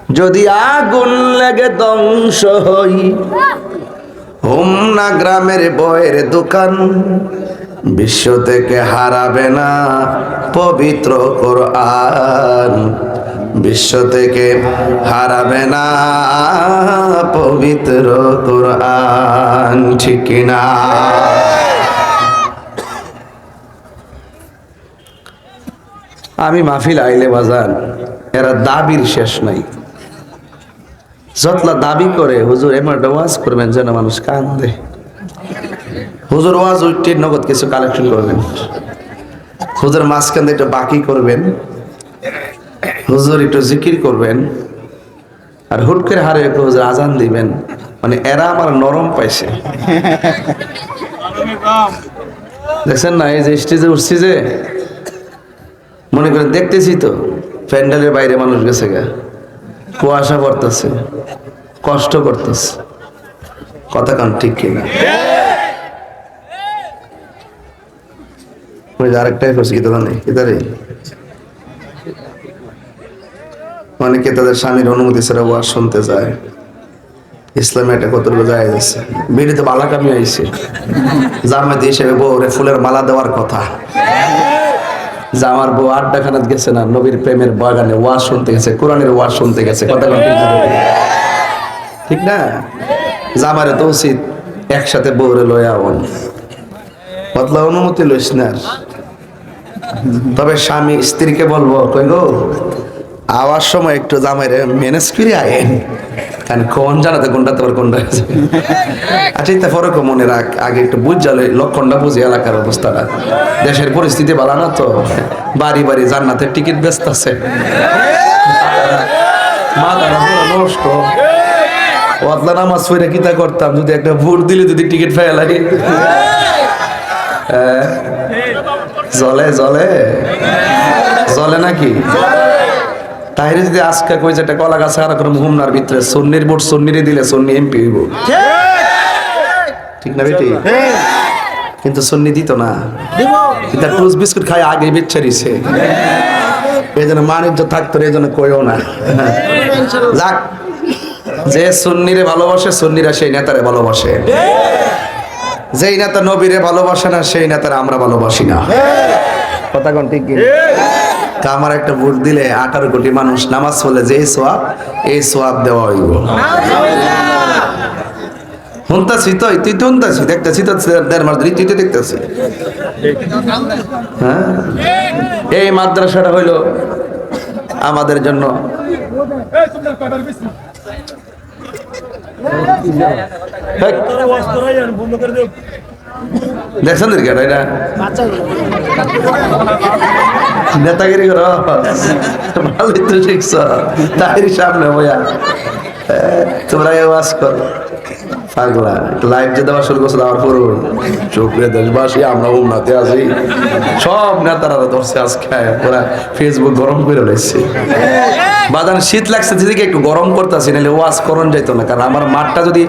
যদি আগুন লেগে ধ্বংস হই, হোমনা গ্রামের বইয়ের দোকান, বিশ্ব থেকে হারাবে না পবিত্র কোরআন, বিশ্ব থেকে হারাবে না পবিত্র কোরআন, ঠিক কিনা? আমি মাহফিল আইলে বাজান, এরা দাবির শেষ নাই। যতলা দাবি করে হুজুর এমন ওয়াজ করবেন যেন মানুষ কান্দে। হুজুর ওয়াজ উঠতে নগদ কিছু কালেকশন করবেন, হুজুর মাঝখান একটু বাকি করবেন, হুজুর একটু জিকির করবেন, আর হুট করে হারে একটু হুজুর আজান দিবেন। মানে এরা আমার নরম পাইছে। দেখছেন না, এই যে স্টেজে উঠছি যে, মনে করেন দেখতেছি তো প্যান্ডেলের বাইরে মানুষ গেছে গা, কুয়াশা পড়তেছে, কষ্ট করতেছে, কথা কান ঠিক কিনা? আরেকটাই করছি কি তোরা নেই এটারে, অনেকে তাদের স্বামীর অনুমতি ছাড়া ওয়াজ শুনতে যায়। ইসলামে এটা কতটুকু যায় যাচ্ছে, বেরিতে বালা কামি আইছে, জামায়াত হিসেবে বউরে ফুলের মালা দেওয়ার কথা, যে আমার বউ আড্ডাখানাত গেছে না, নবীর প্রেমের বাগানে ওয়াজ শুনতে গেছে, কোরআনের ওয়াজ শুনতে গেছে, কথা ঠিক না? জামারে তো উচিত একসাথে বউরে লয়া আন, বদলা অনুমতি লইস না। তবে স্বামী স্ত্রীকে বলবো, কই গো আওয়ার সময় একটু জামাইরে ম্যানেজ করে আয়েন, কারণ কোন জানাতে কোনটা তোর কোনটা। আচ্ছা এটা ফরক মনে রাখ, আগে একটু বুঝ জালে লক্ষণটা বুঝি, এলাকার অবস্থাটা, দেশের পরিস্থিতি ভালো না তো, বাড়ি বাড়ি জান্নাতের টিকিট ব্যস্ত আছে, মাথাটা পুরো নষ্ট। ওয়াতলা নামাজ পড়ে কিতা করতাম, যদি একটা ভোট দিলে যদি টিকিট পাই লাগে, জলে জলে জলে নাকি? তাইরে যদি আজকে কই যে একটা কলা গাছ আর কোনো হুমনার ভিতরে সন্নির ভোট সন্নিরে দিলে সন্নি এমপি হইব, ঠিক না বেটি? কিন্তু সন্নি দিত না, এটা টুস বিস্কুট খাই আগে বেচারিছে, এই জন্য মানিজ্য থাকতো, এই জন্য কইও না। যাক, যে সুন্নিরে ভালোবাসে সুন্নিরা সেই নেতারে ভালোবাসে, যেই নেতা নবীরে ভালোবাসে না সেই নেতারা আমরা ভালোবাসি না, কথা কোন ঠিক কি? আমার একটা ভোট দিলে 18 কোটি মানুষ নামাজ পড়লে যে সোয়াব, এই সোয়াব দেওয়া হইব। শুনতাছি তো, তুই তো শুনতাছি, দেখতেছি তো, 1.5 মাস ধরে তুই তো দেখতেছি। হ্যাঁ, এই মাদ্রাসাটা হইল আমাদের জন্য দেখছেন এটা নেতাগিরি করো, ভালোই তো শিখছ, তাই সামনে বইয়া তোমরা ওয়াজ করো। পাগলা লাইভ যে দেওয়া শুরু করছে, দেওয়ার পর চোখে দেশবাসী আমরা উন্নতি আছি, সব নেতারা ধরছে আজকে, ওরা ফেসবুক গরম করে রয়েছে। বাদান শীত লাগছে দিদিকে একটু গরম করতেছি, নাহলে ওয়াজ করন যাইতো না, কারণ আমার মাঠটা যদি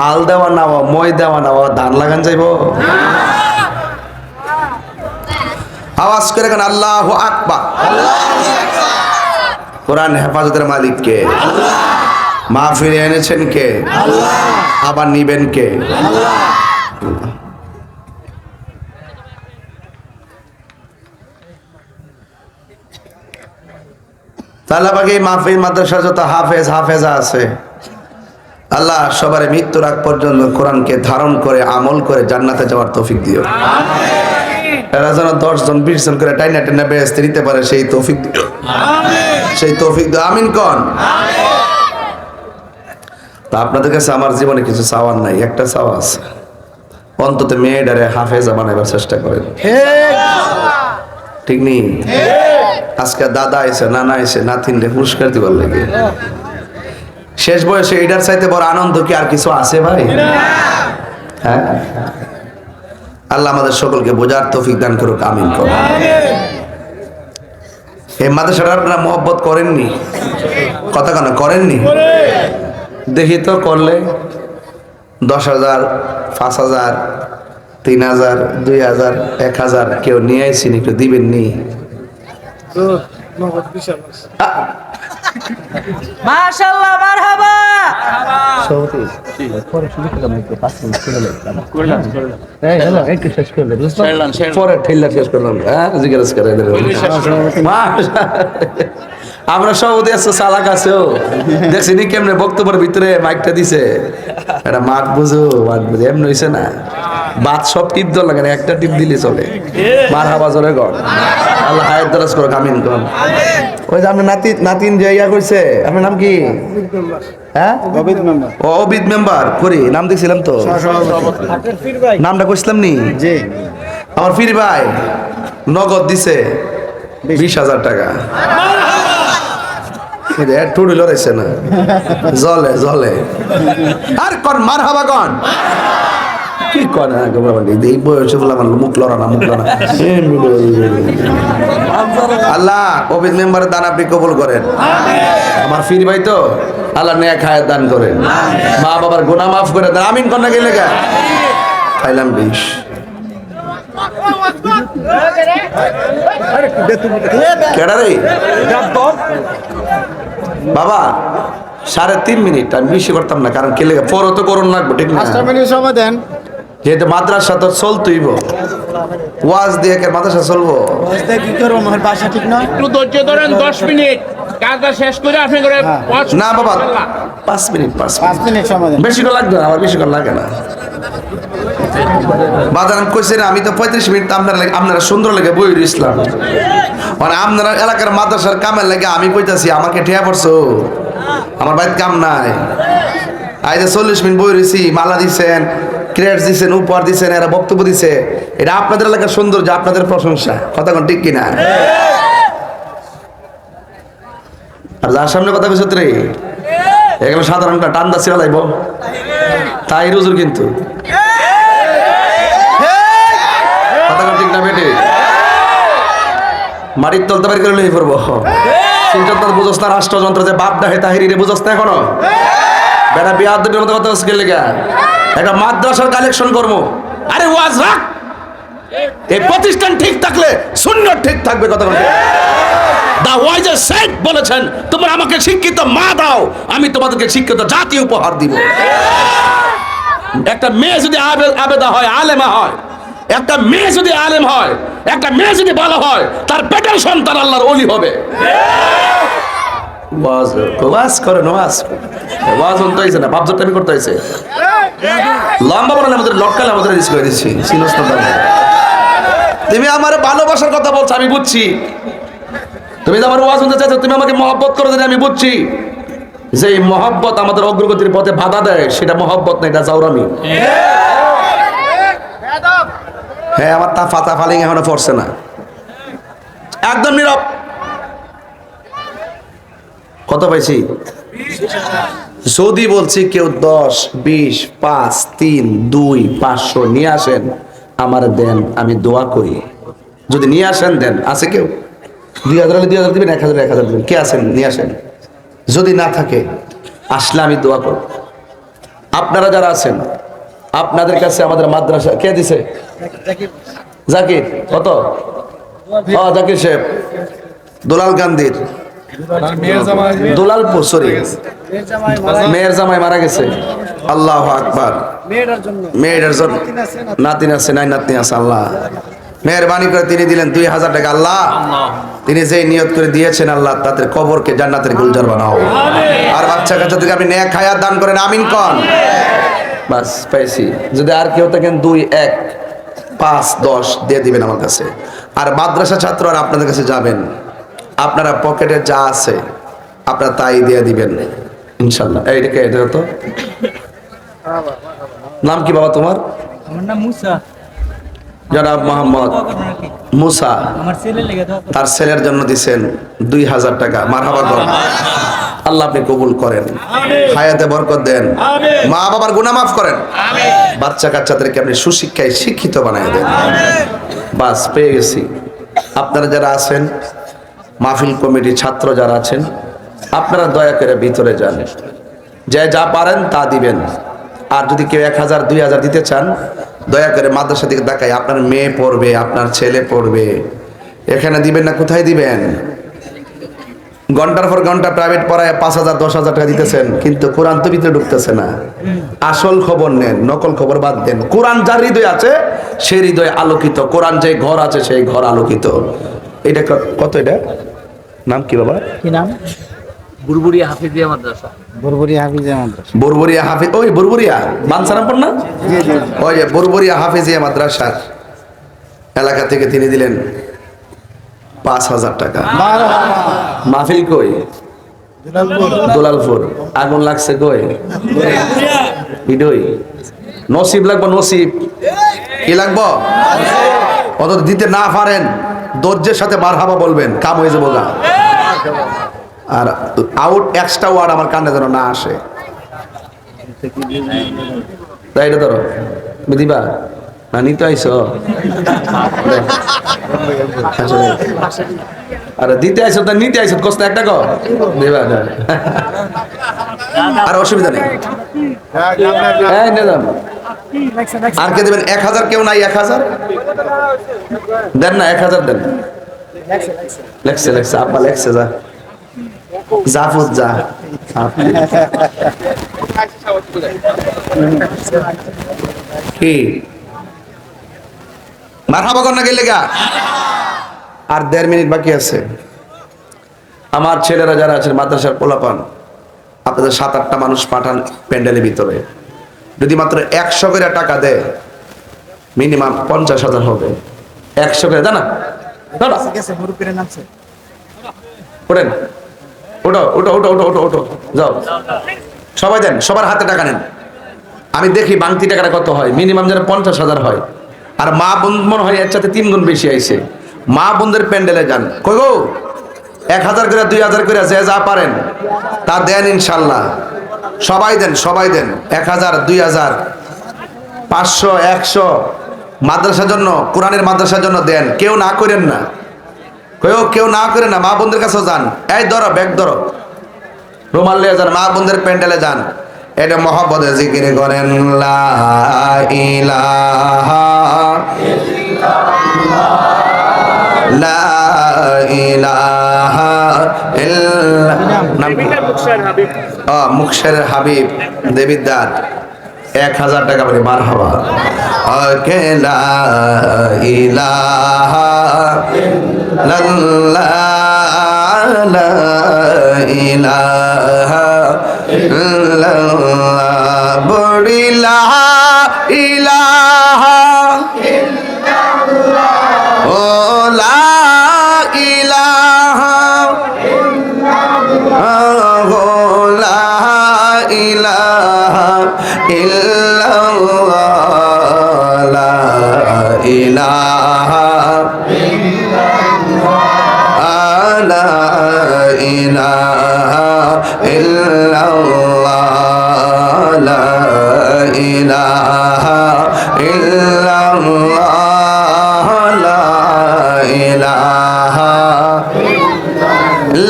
আল দেওয়া না হওয়া, মই দেওয়া না হওয়া, ধান লাগান যাইব। আওয়াজ করে কেন আল্লাহু আকবার। কোরআন হেফাজতের মালিক কে? মাহফিলে এনেছেন কে? আবার নিবেন কে? তাহলে বাকি মাহফিল মাদ্রাসা যত হাফেজ হাফেজা আছে, আল্লাহ সবার মৃত্যুর আগ পর্যন্ত কোরআনকে ধারণ করে আমল করে জান্নাতে যাওয়ার তৌফিক দিও। এরা যেন 10 জন 20 জন করে টাইনা টাইনা বেহেশতে নিতে পারে, সেই তৌফিক দিও, সেই তৌফিক দিও, আমিন কোন। তা আপনাদের কাছে আমার জীবনে কিছু চাওয়ার নাই, একটা চাওয়া আছে, অন্তত মেয়েটারে হাফেজা বানাবার চেষ্টা করেন, ঠিক নেই? আজকে দাদা আইছে, নানা আইছে, নাতিনরে পুরস্কার দিবার লাগে, শেষ বয়সে এটার চাইতে বড় আনন্দ কি আর কিছু আছে ভাই? হ্যাঁ, আল্লাহ আমাদের সকলকে বোঝার তৌফিক দান করুক, আমিন করুন। এই মাদ্রাসাটা আপনারা মহব্বত করেননি? কথা কেন করেননি? দেখি তো করলে 10,000, 5,000, 3,000, 2,000, 1,000 কেউ নিয়ে আইসিনি, একটু দিবেন নি? মাশাআল্লাহ, মারহাবা। পরে ঠেলা শেষ করলাম। হ্যাঁ, জিজ্ঞেস করে আমরা সভাপতি আছে, চালাক আছেও, দেখছি নি কেমনে বক্তব্যের ভিতরে মাইকটা দিছে। এটা মাঠ বুঝো, মাঠ বুঝো, এমন হয়েছে না। বাদ সব টিপ দেওয়া লাগে না, একটা টিপ দিলে চলে। মার হাবা জোরে গণ, আল্লাহ হায়াত দরাজ করো, কামিন গণ। ওই যে আপনার নাতিন যে ইয়া করছে, আপনার নাম কি? হ্যাঁ, অবিদ মেম্বার করি, নাম দেখছিলাম তো, নামটা কইছিলাম নি? আমার ফির ভাই নগদ দিছে 20,000 টাকা। টুডি লড়াইছে না, জলে জলে আর কন মার হাবা কন। কি করে এই বয়সে বলে আমার মুখ লড়া না, মুখ লড়া। আল্লাহ অবিদ মেম্বারের দান আপনি কবুল করেন। আমার ফির ভাই তো, আল্লাহ নেক হায়াত দান করেন, মা বাবার গুনাহ মাফ করে দেন। আমিন কন্যা গেলে গা খাইলাম 20। কেডা রে বাবা? 3.5 মিনিট, আমি বেশি করতাম না, কারণ কেলে পরও তো করুন লাগবে, ঠিক না? সময় দেন, যেহেতু মাদ্রাসা তো চলতইব, ওয়াজ দিয়ে কে মাদ্রাসা চলবো? কি করবো, আমার বাসা ঠিক নয়। একটু ধৈর্য ধরেন, 10 মিনিট কাজটা শেষ করে আপনি করে না বাবা, 5 মিনিট, 5 মিনিট সময় দেন। বেশি করে লাগবে না, আমার বেশি করে লাগে না। বাজার আমি কইছি না, আমি তো 35 মিনিট আপনারা সুন্দর লেগে বই ইসলাম, মানে আপনারা এলাকার মাদ্রাসার কামের লাগে আমি কইতাছি, আমাকে ঠেয়া পড়ছো, আমার বাড়িতে কাম নাই। আজ 40 মিনিট বই রয়েছি, মালা দিচ্ছেন, ক্রেডিট দিচ্ছেন, উপহার দিচ্ছেন, এরা বক্তব্য দিচ্ছে, এটা আপনাদের এলাকার সৌন্দর্য, আপনাদের প্রশংসা, কথা কোন ঠিক কিনা? আর যার সামনে কথা কইছ রে, এগুলো সাধারণ টান দাসি লাইব, তাই রুজুর কিন্তু কথা কোন ঠিক না বেটে? মাটির তলতে বাড়ি করে লই পড়বো। চিন্তা বুঝোস না, রাষ্ট্রযন্ত্র যে বাপ ডাহে তাহিরি রে বুঝোস না এখনো? বেটা বিয়াদের মতো কথা হচ্ছে লেগা একটা মাদ্রাসার কালেকশন করবো। আরে ওয়াজ রাখ, এই প্রতিষ্ঠান ঠিক থাকলে শূন্য ঠিক থাকবে, কথা বলতে। দা ওয়াইজার সেড বলেছেন, তোমরা আমাকে শিক্ষিত মা দাও, আমি তোমাদেরকে শিক্ষিত জাতি উপহার দিব। একটা মেয়ে যদি আবেদা হয়, আলেমা হয়, একটা মেয়ে যদি আলেম হয়, একটা মেয়ে যদি ভালো হয়, তার পেটের সন্তান আল্লাহর ওলি হবে। ওয়াজ করেন, ওয়াজ হইছে না, বাপজটা আমি করতে হয়েছে লম্বা বানালে আমাদের লটকালে আমাদের রিস্ক করে দিচ্ছি। তুমি আমার ভালোবাসার কথা বলছো, আমি বুঝছি। তুমি আমার ওয়াজ শুনতে চাইছো, তুমি আমাকে মহব্বত করে দিলে আমি বুঝছি। যে মহব্বত আমাদের অগ্রগতির পথে বাধা দেয়, সেটা মহব্বত না, এটা জাউরামি। হ্যাঁ, আমার তা ফাতা ফালিং এখনো পড়ছে না, একদম নীরব। কত পাইছি? যদি বলছি কেউ 10, 20, 5, 3, 2, 500 নিয়ে আসেন, আমার দেন, আমি দোয়া করি। যদি নিয়ে আসেন দেন, আছে কেউ? 2000 হলে 2000 দিবেন, 1000 1000 দিবেন, কে আছেন? নিয়ে আসেন। যদি না থাকে, আসলে আমি দোয়া করব। আপনারা যারা আছেন, আপনাদের কাছে আমাদের মাদ্রাসা কে দিছে? জাকির। কত? জাকির সাহেব, দুলাল গান্ধীর দুলালপুর, সরি, মেয়ের জামাই মারা গেছে। আল্লাহু আকবার। মেয়েটার জন্য নাতিন আছে, নাই নাতনি আছে। আল্লাহ মেহরবানি করে তিনি দিলেন 2000 টাকা। আল্লাহ তিনি যে নিয়ত করে দিয়েছেন, আল্লাহ তাদের কবরকে জান্নাতের গুলজার বানাও। আর বাচ্চা কাচ্চাদেরকে আপনি নেক হায়াত দান করেন, আমিন কন। বাস পাইছি। যদি আর কেউ থাকেন 2, 1, 5, 10 দিয়ে দিবেন আমার কাছে। আর মাদ্রাসা ছাত্র আর আপনাদের কাছে যাবেন, আপনারা পকেটে যা আছে আপনারা তাই দিয়ে দিবেন ইনশাল্লাহ। এইটাকে এটা তো নাম কি বাবা তোমার? আমার নাম মুসা। জনাব মোহাম্মদ মুসা, আমার ছেলে লেগে দাও। তার ছেলের জন্য দিছেন 2000 টাকা। মারহাবা করেন। আল্লাহ আপনি কবুল করেন, হায়াতে বরকত দেন, মা বাবার গুনাহ মাফ করেন, বাচ্চা কাচ্চাদেরকে আপনি সুশিক্ষায় শিক্ষিত বানায় দেন। বাস পেয়ে গেছি। আপনারা যারা আছেন, মাহফিল কমিটি ছাত্র যারা আছেন, আপনারা দয়া করে ভিতরে যান, যে যা পারেন তা দিবেন। আর যদি কেউ 1000 2000 দিতে চান, দয়া করে মাদ্রাসা দিকে তাকাই, আপনার মেয়ে পড়বে, আপনার ছেলে পড়বে, এখানে দিবেন না কোথায় দিবেন? ঘন্টার পর ঘন্টা প্রাইভেট পড়ায় 5,000 10,000 টাকা দিতেছেন, কিন্তু কোরআন তো ভিতরে ঢুকতেছে না। আসল খবর নেন, নকল খবর বাদ দেন। কোরআন যার হৃদয়ে আছে সেই হৃদয় আলোকিত, কোরআন যে ঘর আছে সেই ঘর আলোকিত। এটা কত, এটা নাম কি বাবা? কি নাম? বুরবুরিয়া হাফিজিয়া মাদ্রাসা। বুরবুরি হাফিজিয়া মাদ্রাসা। বুরবুরিয়া হাফিজ, ওই বুরবুরিয়া বানসারামপুর না? জি জি। ওই যে বুরবুরিয়া হাফিজিয়া মাদ্রাসার এলাকা থেকে তিনি দিলেন 5,000 টাকা। মাহফিল কই? দুলালপুর। আগুন লাগছে কই? ইডই। নসিব লাগবো, নসিব। কি লাগবো? অত দিতে না পারেন ধৈর্যের সাথে মারহাবা বলবেন, কাম হয়ে যাবো গা। আর আউট এক্সট্রা ওয়ার্ড আমার কানে যেন না আসে। তাই এটা ধরো, দিবা না? নিতে আইস? আরে দিতে আইস, তা নিতে আইস, কষ্ট একটা কর দিবা। আর অসুবিধা নেই। হ্যাঁ, নিলাম। আর কে দেবেন? 1,000 কেউ নাই? 1,000 দেন না, 1,000 দেন। লেখছে লেখছে, আব্বা লেখছে, যা জাফর যা। কি মারহাবা কর না গেলে গা? আর 1.5 মিনিট বাকি আছে। আমার ছেলেরা যারা আছেন মাদ্রাসার পোলাপান, আপনাদের 7-8টা মানুষ পাঠান প্যান্ডেলের ভিতরে। যদি মাত্র 100 করে টাকা দেয়, মিনিমাম 50,000 হবে। 100 করে জানা ওঠেন, ওঠো ওঠো ওঠো ওঠো ওঠো ওঠো, যাও সবাই দেন, সবার হাতে টাকা নেন। আমি দেখি বাংতি টাকাটা কত হয়। মিনিমাম যেন 50,000 হয়। আর মা বোন মনে হয় এর সাথে 3 গুণ বেশি আইছে। মা বোনদের প্যান্ডেলে যান, কই গো 1,000 করে 2,000 করে যে যা পারেন তা দেন ইনশাল্লাহ। সবাই দেন, সবাই দেন। 1,000 2,000 500 100 মাদ্রাসার জন্য, কোরআনের মাদ্রাসার জন্য দেন। কেউ না করেন না, কেউ না করেন না। মা বোনদের কাছেও যান। এই ধরো, ব্যাগ ধরো, রুমাল নিয়ে যান, মা বোনদের প্যান্ডেলে যান। এটা মহব্বতে জিকির করেন, লা ইলাহা লা ইলাহা ইল্লাল্লাহ। মুকশের হাবিব দেবিদ্দার 1,000 টাকা বলে মারহাবা। ওকে লা ইলাহা ইল্লাল্লাহ, লা ইলাহা ইল্লাল্লাহ, বড়ি লা ইলাহা ইল্লাল্লাহ, ও লা ইলাহা ইল্লাল্লাহ, ও লা ইলাহা ইল্লাল্লাহ, লা ইলাহা লা ইলাহা ইল্লাল্লাহ, লা ইলাহা ইল্লাল্লাহ, লা ইলাহা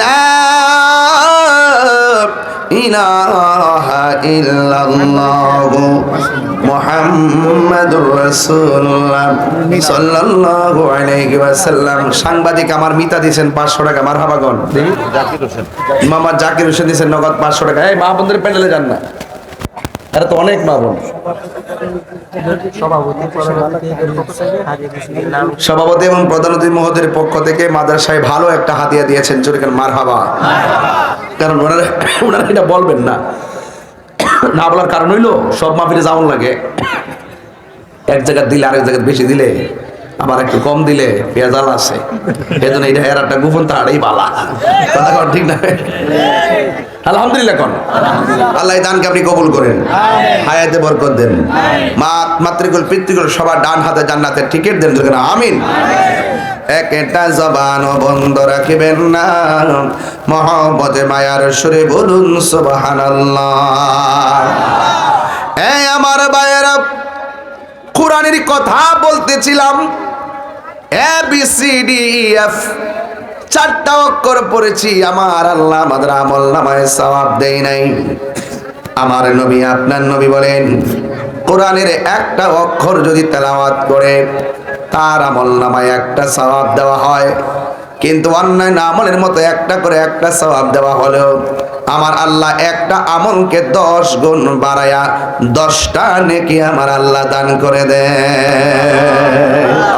লা ইলাহা ইল্লাল্লাহ মুহাম্মাদুর রাসূলুল্লাহ সাল্লাল্লাহু আলাইহি ওয়াসাল্লাম। সাংবাদিক আমার মিতা দিয়েছেন 500 টাকা। মারহাবা গণ। জাকির হোসেন, মামা জাকির হোসেন দিয়েছেন নগদ 500 টাকা। এই মা বোনদের প্যান্ডেলে যান না, এরা তো অনেক মা বোন। সভাপতি এবং প্রধান অতিথি মহোদয়ের পক্ষ থেকে মাদ্রাসায় ভালো একটা হাদিয়া দিয়েছেন। জোরে করে মারহাবা। কারণ ওনারা এটা বলবেন না, না বলার কারণ হইলো সব মাহফিলে যাওয়ার লাগে। এক জায়গায় দিলে আরেক জায়গায় বেশি দিলে, আবার একটু কম দিলে পেঁয়াজাল আছে। এই জন্য এটা এর একটা গোপন তাহারাই বালা। কথা কন ঠিক না? আলহামদুলিল্লাহ কোন আল্লাহ দানকে আপনি কবুল করেন, হায়াতে বরকত দেন। মাতৃকুল পিতৃকুল সবার ডান হাতে জান্নাতের টিকিট দেন। যখন আমিন। একটা জবান বন্ধ রাখিবেন না, মহব্বতে মায়ার সুরে বলুন সুবহানাল্লাহ। এই আমার ভাইয়েরা, কোরআনের কথা বলতেছিলাম। ABCDEF 4টা অক্ষর পড়েছি। আমার আল্লাহ আমাদের আমল নামায় সওয়াব দেয় নাই। আমার নবী, আপনার নবী বলেন, কোরআনের একটা অক্ষর যদি তেলাওয়াত করে তার আমল নামায় একটা সওয়াব দেওয়া হয়। কিন্তু অন্যান্য আমলের মতো একটা করে একটা সওয়াব দেওয়া হলেও আমার আল্লাহ একটা আমলকে 10 গুণ বাড়ায়া 10টা নেকি আমার আল্লাহ দান করে দেয়।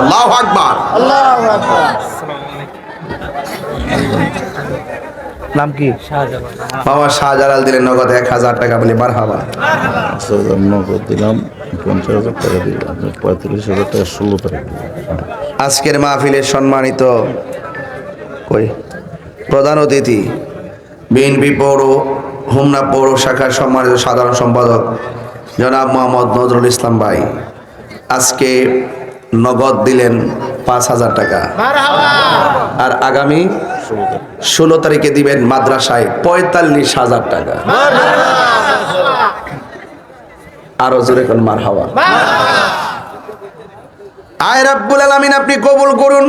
আল্লাহু আকবার। আল্লাহু আকবার। নাম কি? শাহজালাল। বাবা শাহজালাল দিলেন নগদ 1000 টাকা, বলি মারহাবা। নগদ দিলাম 50,000 টাকা দিলাম, 35,000 টাকা 16 তারিখ। আজকের মাহফিলের সম্মানিত প্রধান অতিথি বিএনপি পৌর হোমনা পৌর শাখার সম্মানিত সাধারণ সম্পাদক জনাব মোহাম্মদ নজরুল ইসলাম ভাই আজকে নগদ দিলেন 5,000 টাকা, আর আগামী 16 তারিখে দিবেন মাদ্রাসায় 45,000 টাকা। আরো জোরে কোন মারহাবা। আয় রাব্বুল আলামিন আপনি কবুল করুন,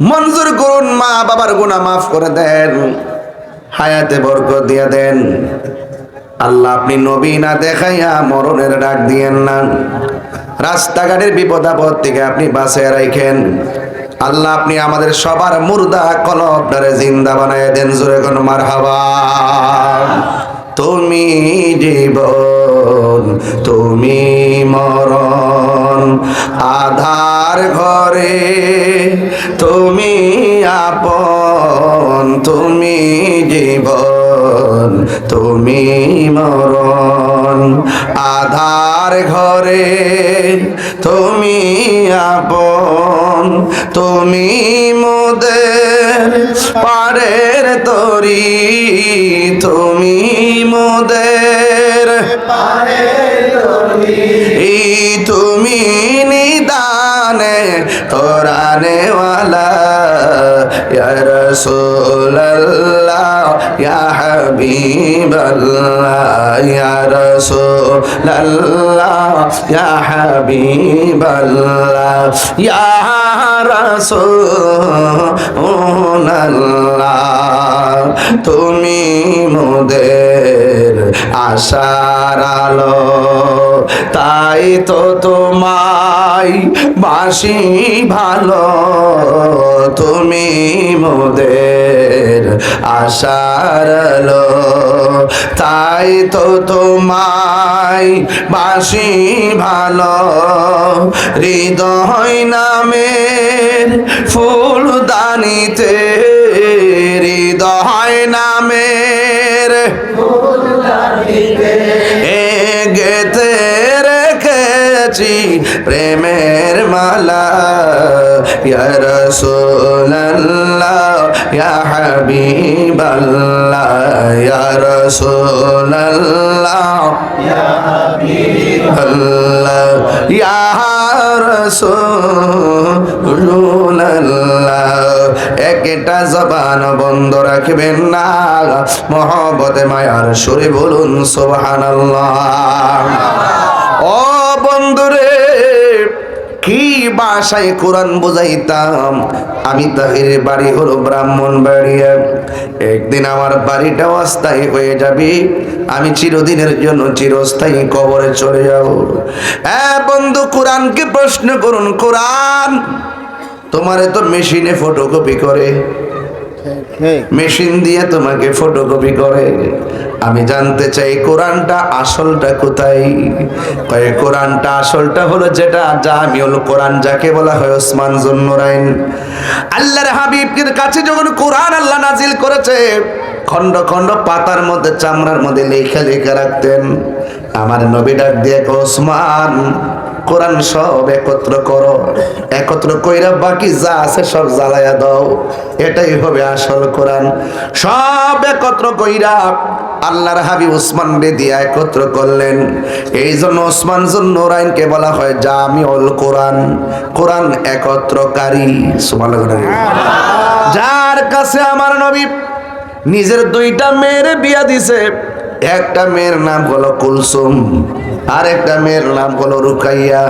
মঞ্জুর করুন, মা বাবার গুনাহ মাফ করে দেন, হায়াতে বরকত দিয়ে দেন। আল্লাহ আপনি নবী না দেখাইয়া মরণের ডাক দিয়েন না, রাস্তাঘাটের বিপদ আপদ থেকে আপনি বাঁচিয়ে রাখেন। আল্লাহ আপনি আমাদের সবার মুর্দা কলবটারে জিন্দা বানায় দেন, জোরে কোন মারহাবা। তুমি জীবন তুমি মরণ, আধার ঘরে তুমি আপন, তুমি জীবন তুমি মরণ, আধার ঘরে তুমি আপন, তুমি মোদের পারের তরি, তুমি মোদের পারের তরি, তুমি নিদানে তোরানে ওয়ালা, ইয়া রাসূলুল্লাহ ইয়া হাবিবাল্লাহ, ইয়া রাসূলুল্লাহ ইয়া হাবিবাল্লাহ, ইয়া রাসূলুল্লাহ তুমি মোদের আশার আলো, তাই তো তোমায় বাসি ভালো, তুমি মোদের আশার আলো, তাই তো তোমায় বাসি ভালো, হৃদয় নামের ফুলদানিতে, হৃদয় নামের ফুলদানিতে গেতে রেখেছি প্রেমের মালা, ইয়া রাসূলুল্লাহ ইয়া হাবিবাল্লাহ, ইয়া রাসূলুল্লাহ ইয়া হাবিবাল্লাহ, ইয়া রাসূলুল্লাহ। একটা জবান বন্ধ রাখবেন না, মহব্বতে মায়ার সুরে বলুন সুবহানাল্লাহ। ও বন্ধুরে, কি ভাষায় কোরআন বুঝাইতাম। আমি তাহির বাড়ি হলো ব্রাহ্মণবাড়িয়া, একদিন আমার বাড়িটা অস্থায়ী হয়ে যাবে, আমি চিরদিনের জন্য চিরস্থায়ী কবরে চলে যাব। বন্ধু, কোরআনকে প্রশ্ন করুন, কোরআন তোমারে তো মেশিনে ফটোকপি করে, মেশিন দিয়ে তোমাকে ফটোকপি করে। আমি জানতে চাই কোরআনটা আসলটা কোথায়? কোরআনটা আসলটা হলো যেটা জামিউল কোরআন, যাকে বলা হয় ওসমান জুন্নুরাইন। আল্লাহর হাবিবের কাছে যখন কোরআন আল্লাহ নাজিল করেছে, খন্ড খন্ড পাতার মধ্যে চামড়ার মধ্যে লেখা লেখা রাখতেন। আমার নবী ডাক দিয়ে ওসমান, কোরআন সব একত্র করো, একত্র কইরা বাকি যা আছে সব জ্বালায়া দাও, এটাই হবে আসল কোরআন। সব একত্র কইরা আল্লাহর হাবিব ওসমান বেদিয়া একত্র করলেন। এই জন্য ওসমান জুন্নুরাইনকে বলা হয় জামিউল কোরআন, কোরআন একত্রকারী। সুবহানাল্লাহ। যার কাছে আমার নবী নিজের 2টা মেয়ের বিয়া দিছে, একটা মেয়ের নাম হলো কুলসুম, আর একটা মেয়ের নাম হলো রুকাইয়া।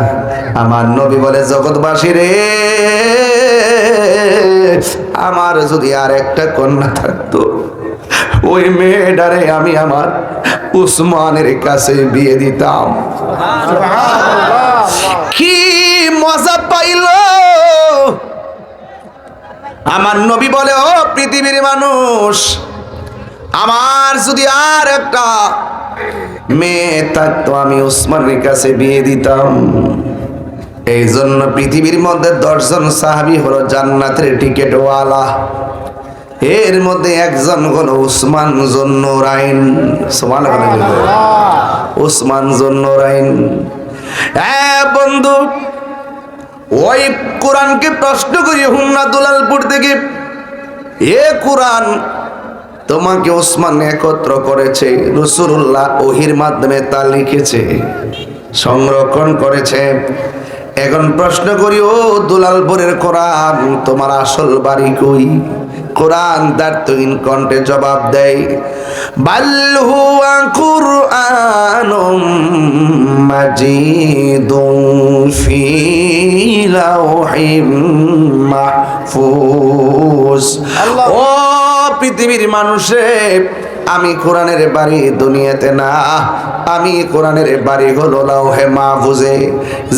আমার নবী বলে, জগৎবাসী রে, আমার যদি আর একটা কন্যা থাকতো, ওই মেয়েটারে আমি আমার উসমানের কাছে বিয়ে দিতাম। কি মজা পাইল আমার নবী বলে, ও পৃথিবীর মানুষ, আমার যদি আর একটা মেয়ে থাকতো আমি উসমানের কাছে বিয়ে দিতাম। এই জন্য পৃথিবীর মধ্যে 10 জন সাহাবী হলো জান্নাতের টিকেটওয়ালা, এর মধ্যে একজন হলো উসমান জুন্নুরাইন। সুবহানাল্লাহ, উসমান জুন্নুরাইন। বন্ধু, ওই কোরআনকে প্রশ্ন করি হুমনা দুলালপুর থেকে, এ কোরআন তোমাকে ওসমান একত্র করেছে, রাসূলুল্লাহ ওহির মাধ্যমে তা লিখেছে, সংরক্ষণ করেছে। এখন প্রশ্ন করি, ও দুলালপুরের কোরআন, তোমার আসল বাড়ি কই? কোরআন তার তুহিন কণ্ঠে জবাব দেয়, বাল হুয়া কুরআনুম মাজিদুন ফি লাওহিম মাহফুজ। ও পৃথিবীর মানুষে, আমি কোরআনের বাড়ি দুনিয়াতে না, আমি কোরআনের বাড়ি হলো লাওহে মাহফুজে,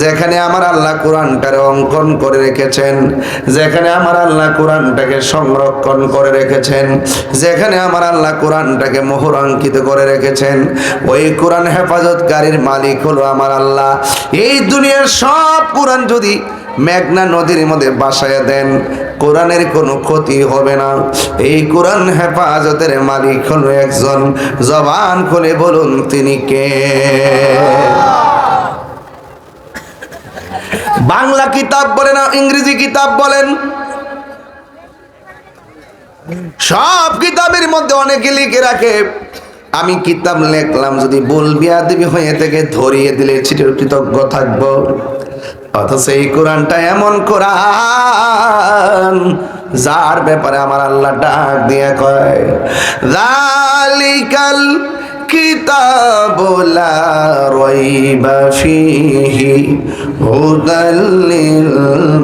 যেখানে আমার আল্লাহ কোরআনটাকে অঙ্কন করে রেখেছেন, যেখানে আমার আল্লাহ কোরআনটাকে সংরক্ষণ করে রেখেছেন, যেখানে আমার আল্লাহ কোরআনটাকে মোহরাঙ্কিত করে রেখেছেন। ওই কোরআন হেফাজতকারীর মালিক হলো আমার আল্লাহ। এই দুনিয়ার সব কোরআন যদি মেঘনা নদীর মধ্যে বাসায় দেন, কোরআনের কোনো ক্ষতি হবে না। এই কোরআন হেফাজতের মালিক হলো একজন, জবান খুলে বলুন তিনি কে? বাংলা কিতাব বলেন আর ইংরেজি কিতাব বলেন, সব কিতাবের মধ্যে অনেকে লিখে রাখে, আমি কিতাব লিখলাম, যদি ভুল বিয়াদবি হয়ে থেকে ধরিয়ে দিলে কৃতজ্ঞ থাকবো। অথচ এই কোরআনটা এমন কোরআন যার ব্যাপারে আমার আল্লাহ ডাক দিয়ে কয়, যালিকাল কিতাবু লা রাইবা ফীহি হুদাল লিল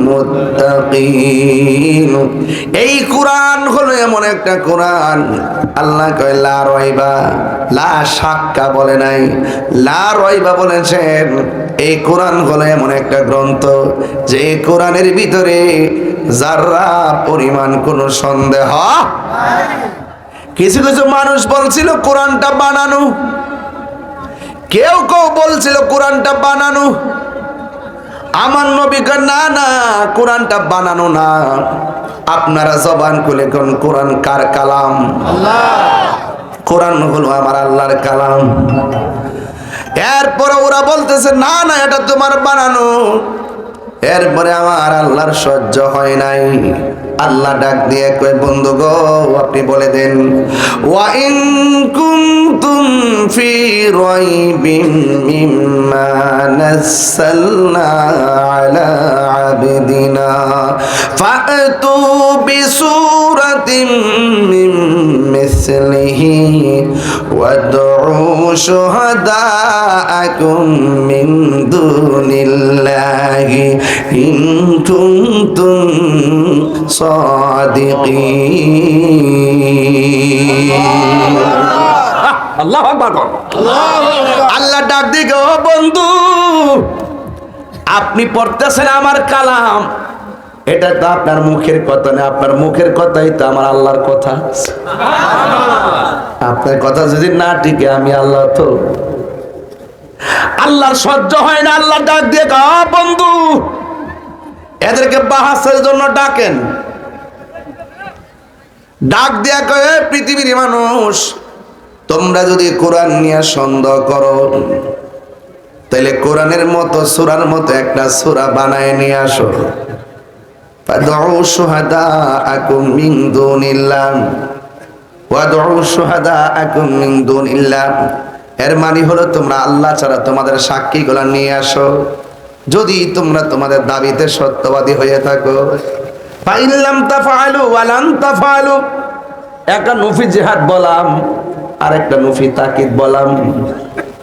মুত্তাকিন। এই কোরআন হলো এমন একটা কোরআন, আল্লাহ কয় লা রাইবা, লা শাক্কা বলে নাই, লা রাইবা বলেছেন। এই কোরআন হলো এমন একটা গ্রন্থ যে কোরআনের ভিতরে যারা পরিমাণ কোনো সন্দেহ। কিছু কিছু মানুষ বলছিল কোরআনটা বানানো, কেউ কেউ বলছিল কোরআনটা বানানো। আমার নবী কয়, না না, কোরআনটা বানানো না, আপনারা জবান খুলে কোন কোরআন কার কালাম? কোরআন হলো আমার আল্লাহর কালাম। এরপরে ওরা বলতেছে, না না, এটা তোমার বানানো। এরপরে আমার আল্লাহর সহ্য হয় নাই, আল্লাহ ডাক দিয়ে কয়, বন্ধু গো, আপনি বলে দেন, ওয়া ইন কুনতুম ফি রাইবিন মিম্মা নাযালনা আলা আবদিনা ফাতু বিসূরাতিন মিন মিসলিহি ওয়াদউ শুহাদাআকুম মিন দুনিল্লাহি ইন কুনতুম আল্লাহু আকবার। আল্লাহ ডাক দিকে, ও বন্ধু, আপনি পড়তেছেন আমার কালাম, এটা তো আপনার মুখের কথা না, আপনার মুখের কথাই তো আমার আল্লাহর কথা। আপনার কথা যদি না ঠিক, আমি আল্লাহ তো আল্লাহর সহ্য হয় না। আল্লাহ ডাক দিয়ে, বন্ধু, এদেরকে বাহাসের জন্য ডাকেন। ডাক দিয়া কয়ে, পৃথিবীর মানুষ, তোমরা যদি কোরআন নিয়ে সন্দেহ করো, তাহলে কোরআনের মতো সূরার মতো একটা সূরা বানায় নিয়ে আসো। ফাদউ শুহাদাআকুম মিন দুনিল্লাহ ওয়াদউ শুহাদাআকুম মিন দুনিল্লাহ। এর মানে হলো তোমরা আল্লাহ ছাড়া তোমাদের সাক্ষীগুলো নিয়ে আসো, যদি তোমরা তোমাদের দাবিতে সত্যবাদী হয়ে থাকো। ফাইল্লাম তাফআলু ওয়া লান তাফআলু, একটা নফি জিহাদ বলাম, আর একটা নফি তাকিদ বলাম।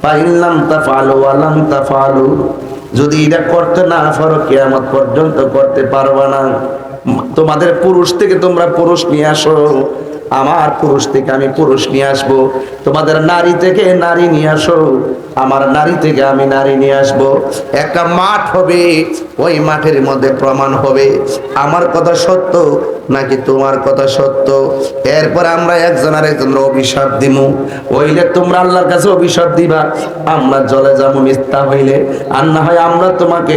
ফাইল্লাম তাফআলু ওয়া লান তাফআলু, যদি এটা করতে না পারো কিয়ামত পর্যন্ত করতে পারবা না। তোমাদের পুরুষ থেকে তোমরা পুরুষ নিয়ে আসো, আমার পুরুষ থেকে আমি পুরুষ নিয়ে আসবো, তোমাদের নারী থেকে নারী নিয়ে আসো, আমার নারী থেকে আমি নারী নিয়ে আসবো। একটা মাঠ হবে, ওই মাঠের মধ্যে প্রমাণ হবে আমার কথা সত্য নাকি তোমার কথা সত্য। এরপর আমরা একজন আরেকজনের অভিশাপ দিমু, হইলে তোমরা আল্লাহর কাছে অভিশাপ দিবা, আমরা জলে যাবো মিথ্যা হইলে, আর না হয় আমরা তোমাকে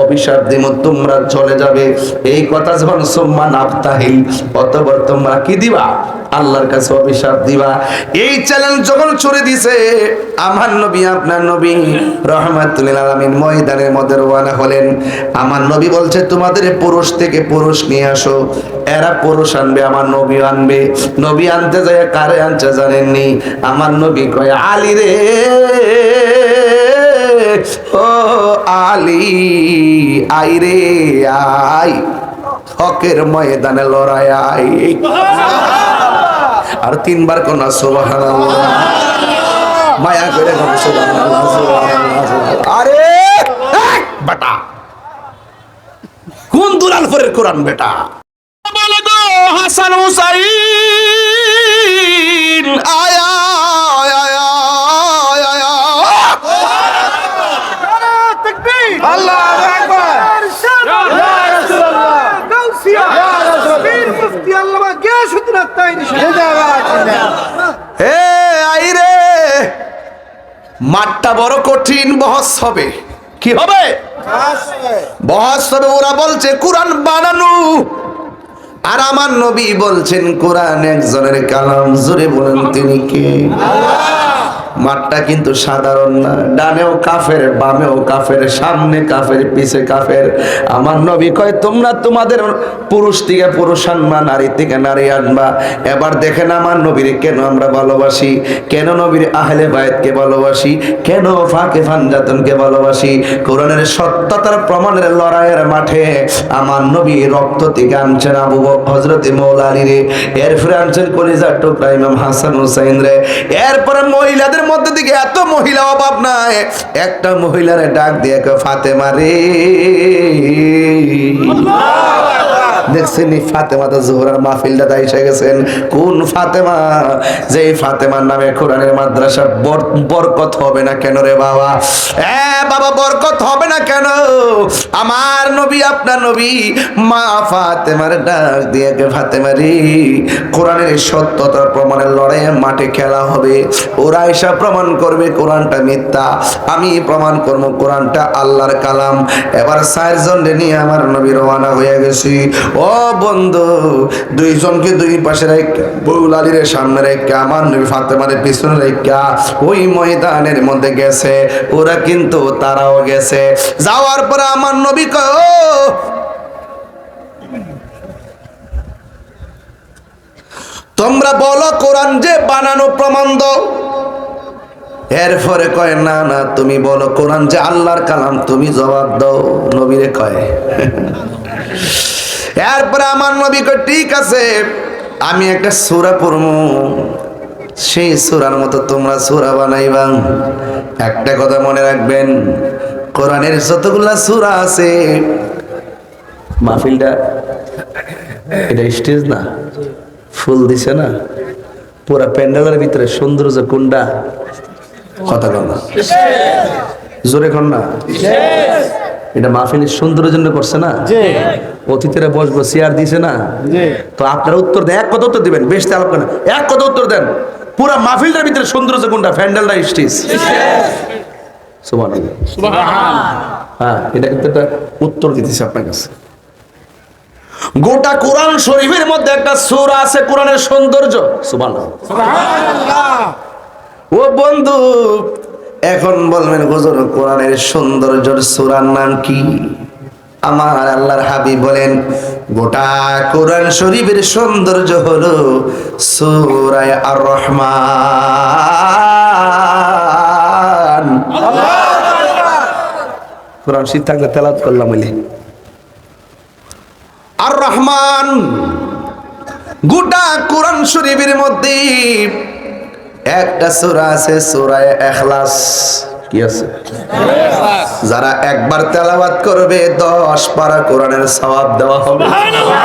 অভিশাপ দিমু, তোমরা চলে যাবে। এই কথা যখন সুম্মা নাফতাহিল, অতঃপর তোমরা কি দিবা? আল্লাহর কাছে অভিশাপ দিবা। এই চ্যালেঞ্জ যখন ছুড়ে দিছে আমার নবী, আপনার নবী রাহমাতুল লিল আলামিন ময়দানের মধ্যে রওনা হলেন। আমার নবী বলছে তোমাদের পুরুষ থেকে পুরুষ নিয়ে আসো। এরা পুরুষ আনবে, আমার নবী আনবে। নবী আনতে যায় কারে আনছে জানেননি? আমার নবী কয় আলী রে, ও আলী আই রে আই, হকের ময়দানে লড়াই আই। আর তিনবার কোনা সুবহানাল্লাহ, মায়া করে সুবহানাল্লাহ সুবহানাল্লাহ। আরে বেটা, কোন দুলালপুরের কোরআন বেটা? বলো গো হাসান হুসাইন আয়া আয়া আয়া, আল্লাহু আকবার, ইয়া রাসূলুল্লাহ, গাউসিয়া, ইয়া রাসূলুল্লাহ, পীর মুফতি আল্লামা গিয়াসউদ্দিন আত্তাইনি জিন্দাবাদ। হে আইরে, মাঠটা বড় কঠিন, বহস হবে। কি হবে? বহস হবে। ওরা বলছে কোরআন বানানো, আর আমার নবী বলছেন কোরআন একজনের কালাম। জোরে বলেন তিনি কে? মাঠটা কিন্তু সাধারণ না, ডানেও কাফের, বামেও কাফের, সামনে কাফের, পিছে কাফের। আমার নবী কয় তোমরা তোমাদের পুরুষ থেকে পুরুষ আনবা, নারী থেকে নারী আনবা। এবার দেখেন আমার নবীর কেন আমরা ভালোবাসি, কেন নবীর আহলে বায়তকে ভালোবাসি, কেন ফাঁকে ফানজাতনকে ভালোবাসি। কোরআনের সত্যতার প্রমাণের লড়াইয়ের মাঠে আমার নবী রক্ত থেকে আনছেন আবু বকর হযরত মওলা আলী রে, এরপরে আনছেন কলিজার টুকরা ইমাম হাসান হুসাইন রে। এরপরে মহিলাদের মধ্যে দিকে এত মহিলা অভাব নাই, একটা মহিলারে ডাক দিয়ে ফাতেমা রে। দেখছেন ফাতেমা তো জোহরার মাহফিলটা দাইসা গেছেন। কোন ফাতেমা? যে ফাতেমার নামে কোরআনের মাদ্রাসা বরকত হবে না কেন রে বাবা? বাবা বরকত হবে না কেন? আমার নবী, আপনার নবী মা ফাতেমার ডাক দিয়ে ফাতেমা রে, কোরআনের সত্যতার প্রমাণের লড়াইয়ে মাঠে খেলা হবে। ওরা এসে প্রমাণ করবে কোরআনটা মিথ্যা, আমি প্রমাণ করবো কোরআনটা আল্লাহর কালাম। এবার 4 জন নিয়ে আমার নবী রওনা হয়ে গেছি। ও বন্ধু, 2 জনকে 2 পাশে রেখে, মওলা আলীর সামনে রেখে, আমার নবী ফাতেমার পিছনে রেখে ওই ময়দানের মধ্যে গেছে। ওরা কিন্তু তারাও গেছে। যাওয়ার পরে আমার নবী কয় ও তোমরা বলো কোরআন যে বানানো, প্রমাণ দাও। এরপরে কয় না না, তুমি বলো কোরআন যে আল্লাহর কালাম, তুমি জবাব দাও। নবীরে কয়। এরপরে আমার নবী কয় ঠিক আছে, আমি একটা সূরা পড়বো, সেই সূরার মতো তোমরা সূরা বানাইবা। একটা কথা মনে রাখবেন, কোরআনের যতগুলা সূরা আছে, মাহফিলটা এটা স্টেজ না, ফুল দিছে না, পুরা প্যান্ডেলের ভিতরে সৌন্দর্য কোনটা? কথা কন না, জোরে কন না। এটা মাহফিলের সৌন্দর্যের জন্য করছে না, অতিথিরা বসবো, চেয়ার দিছে না। তো আপনারা উত্তর দেন, এক কথা উত্তর দিবেন, বেশ আলাপ করেন, এক কথা উত্তর দেন। পুরা মাহফিলটার ভিতরে সৌন্দর্য কোনটা? প্যান্ডেল না স্টেজ? সুবহানাল্লাহ, হ্যাঁ, এটা কিন্তু একটা উত্তর দিতেছে আপনার কাছে। গোটা কোরআন শরীফের মধ্যে একটা সূরা আছে কোরআনের সৌন্দর্য। সুবহানাল্লাহ। ও বন্ধু, এখন বলবেন হুজুর কোরআনের সৌন্দর্যের সূরার নাম কি? আমার আল্লাহর হাবিব বলেন গোটা কোরআন শরীফের সৌন্দর্য হলো সূরা আর রহমান। কোরআন শীত থাকলে তেলাওয়াত করলাম বলে আর রহমান। গোটা কোরআন শরীফের মধ্যে একটা সূরা আছে, সূরা ইখলাস। কি আছে? যারা একবার তেলাওয়াত করবে 10 পারা কোরআনের সওয়াব দেওয়া হবে। সুবহানাল্লাহ।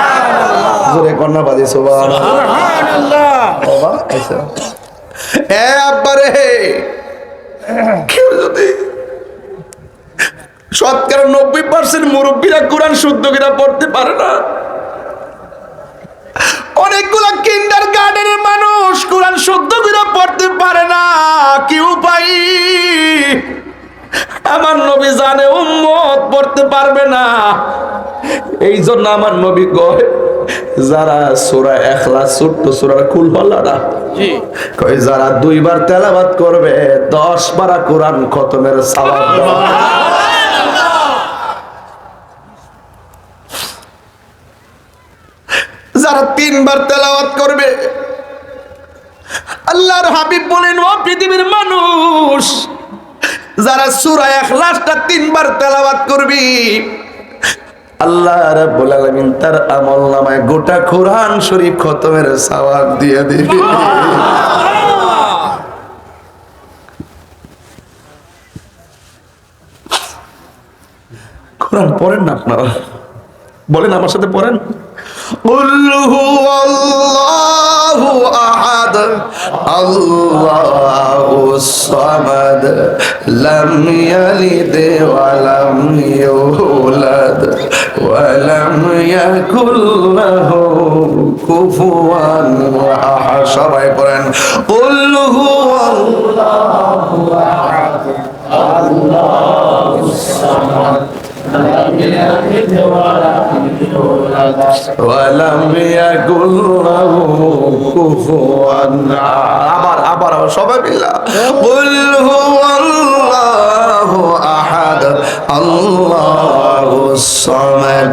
জোরে কন্যা বাদি সুবহানাল্লাহ। বাবা আচ্ছা এ আব্বারে কেউ যদি শতকরা 90% মুরব্বীরা কোরআন শুদ্ধ করে পড়তে পারে না, অনেকগুলা কিন্ডার গার্ডেনের মানুষ কোরআন শুদ্ধ করে পড়তে পারে না, কি উপায়? আমার নবী জানে উম্মত পড়তে পারবে না, এই জন্য আমার নবী কয় যারা সূরা ইখলাস ছোট্ট সূরার কুলহুয়াল্লাহটা কয় যারা 2 বার তেলাওয়াত করবে 10 পারা কোরআন খতমের সওয়াব পাবে। যারা 3 বার তেলাওয়াত করবে, আল্লাহর হাবিব বলেন ও পৃথিবীর মানুষ, যারা সূরা ইখলাসটা 3 বার তেলাওয়াত করবি, আল্লাহ রাব্বুল আলামিন তার আমলনামায় গোটা কোরআন শরীফ খতমের সওয়াব দিয়ে দিবে। কোরআন পড়েন না আপনারা, বলেন আমার সাথে পড়েন। قل هو الله أحد الله الصمد لم يلد ولم يولد ولم يكن له كفوا أحد সবাই পড়েন قل هو الله أحد الله الصمد ولم يكن له كفوا আবার সবাই বিল্লাহ قل هو الله احد الله الصمد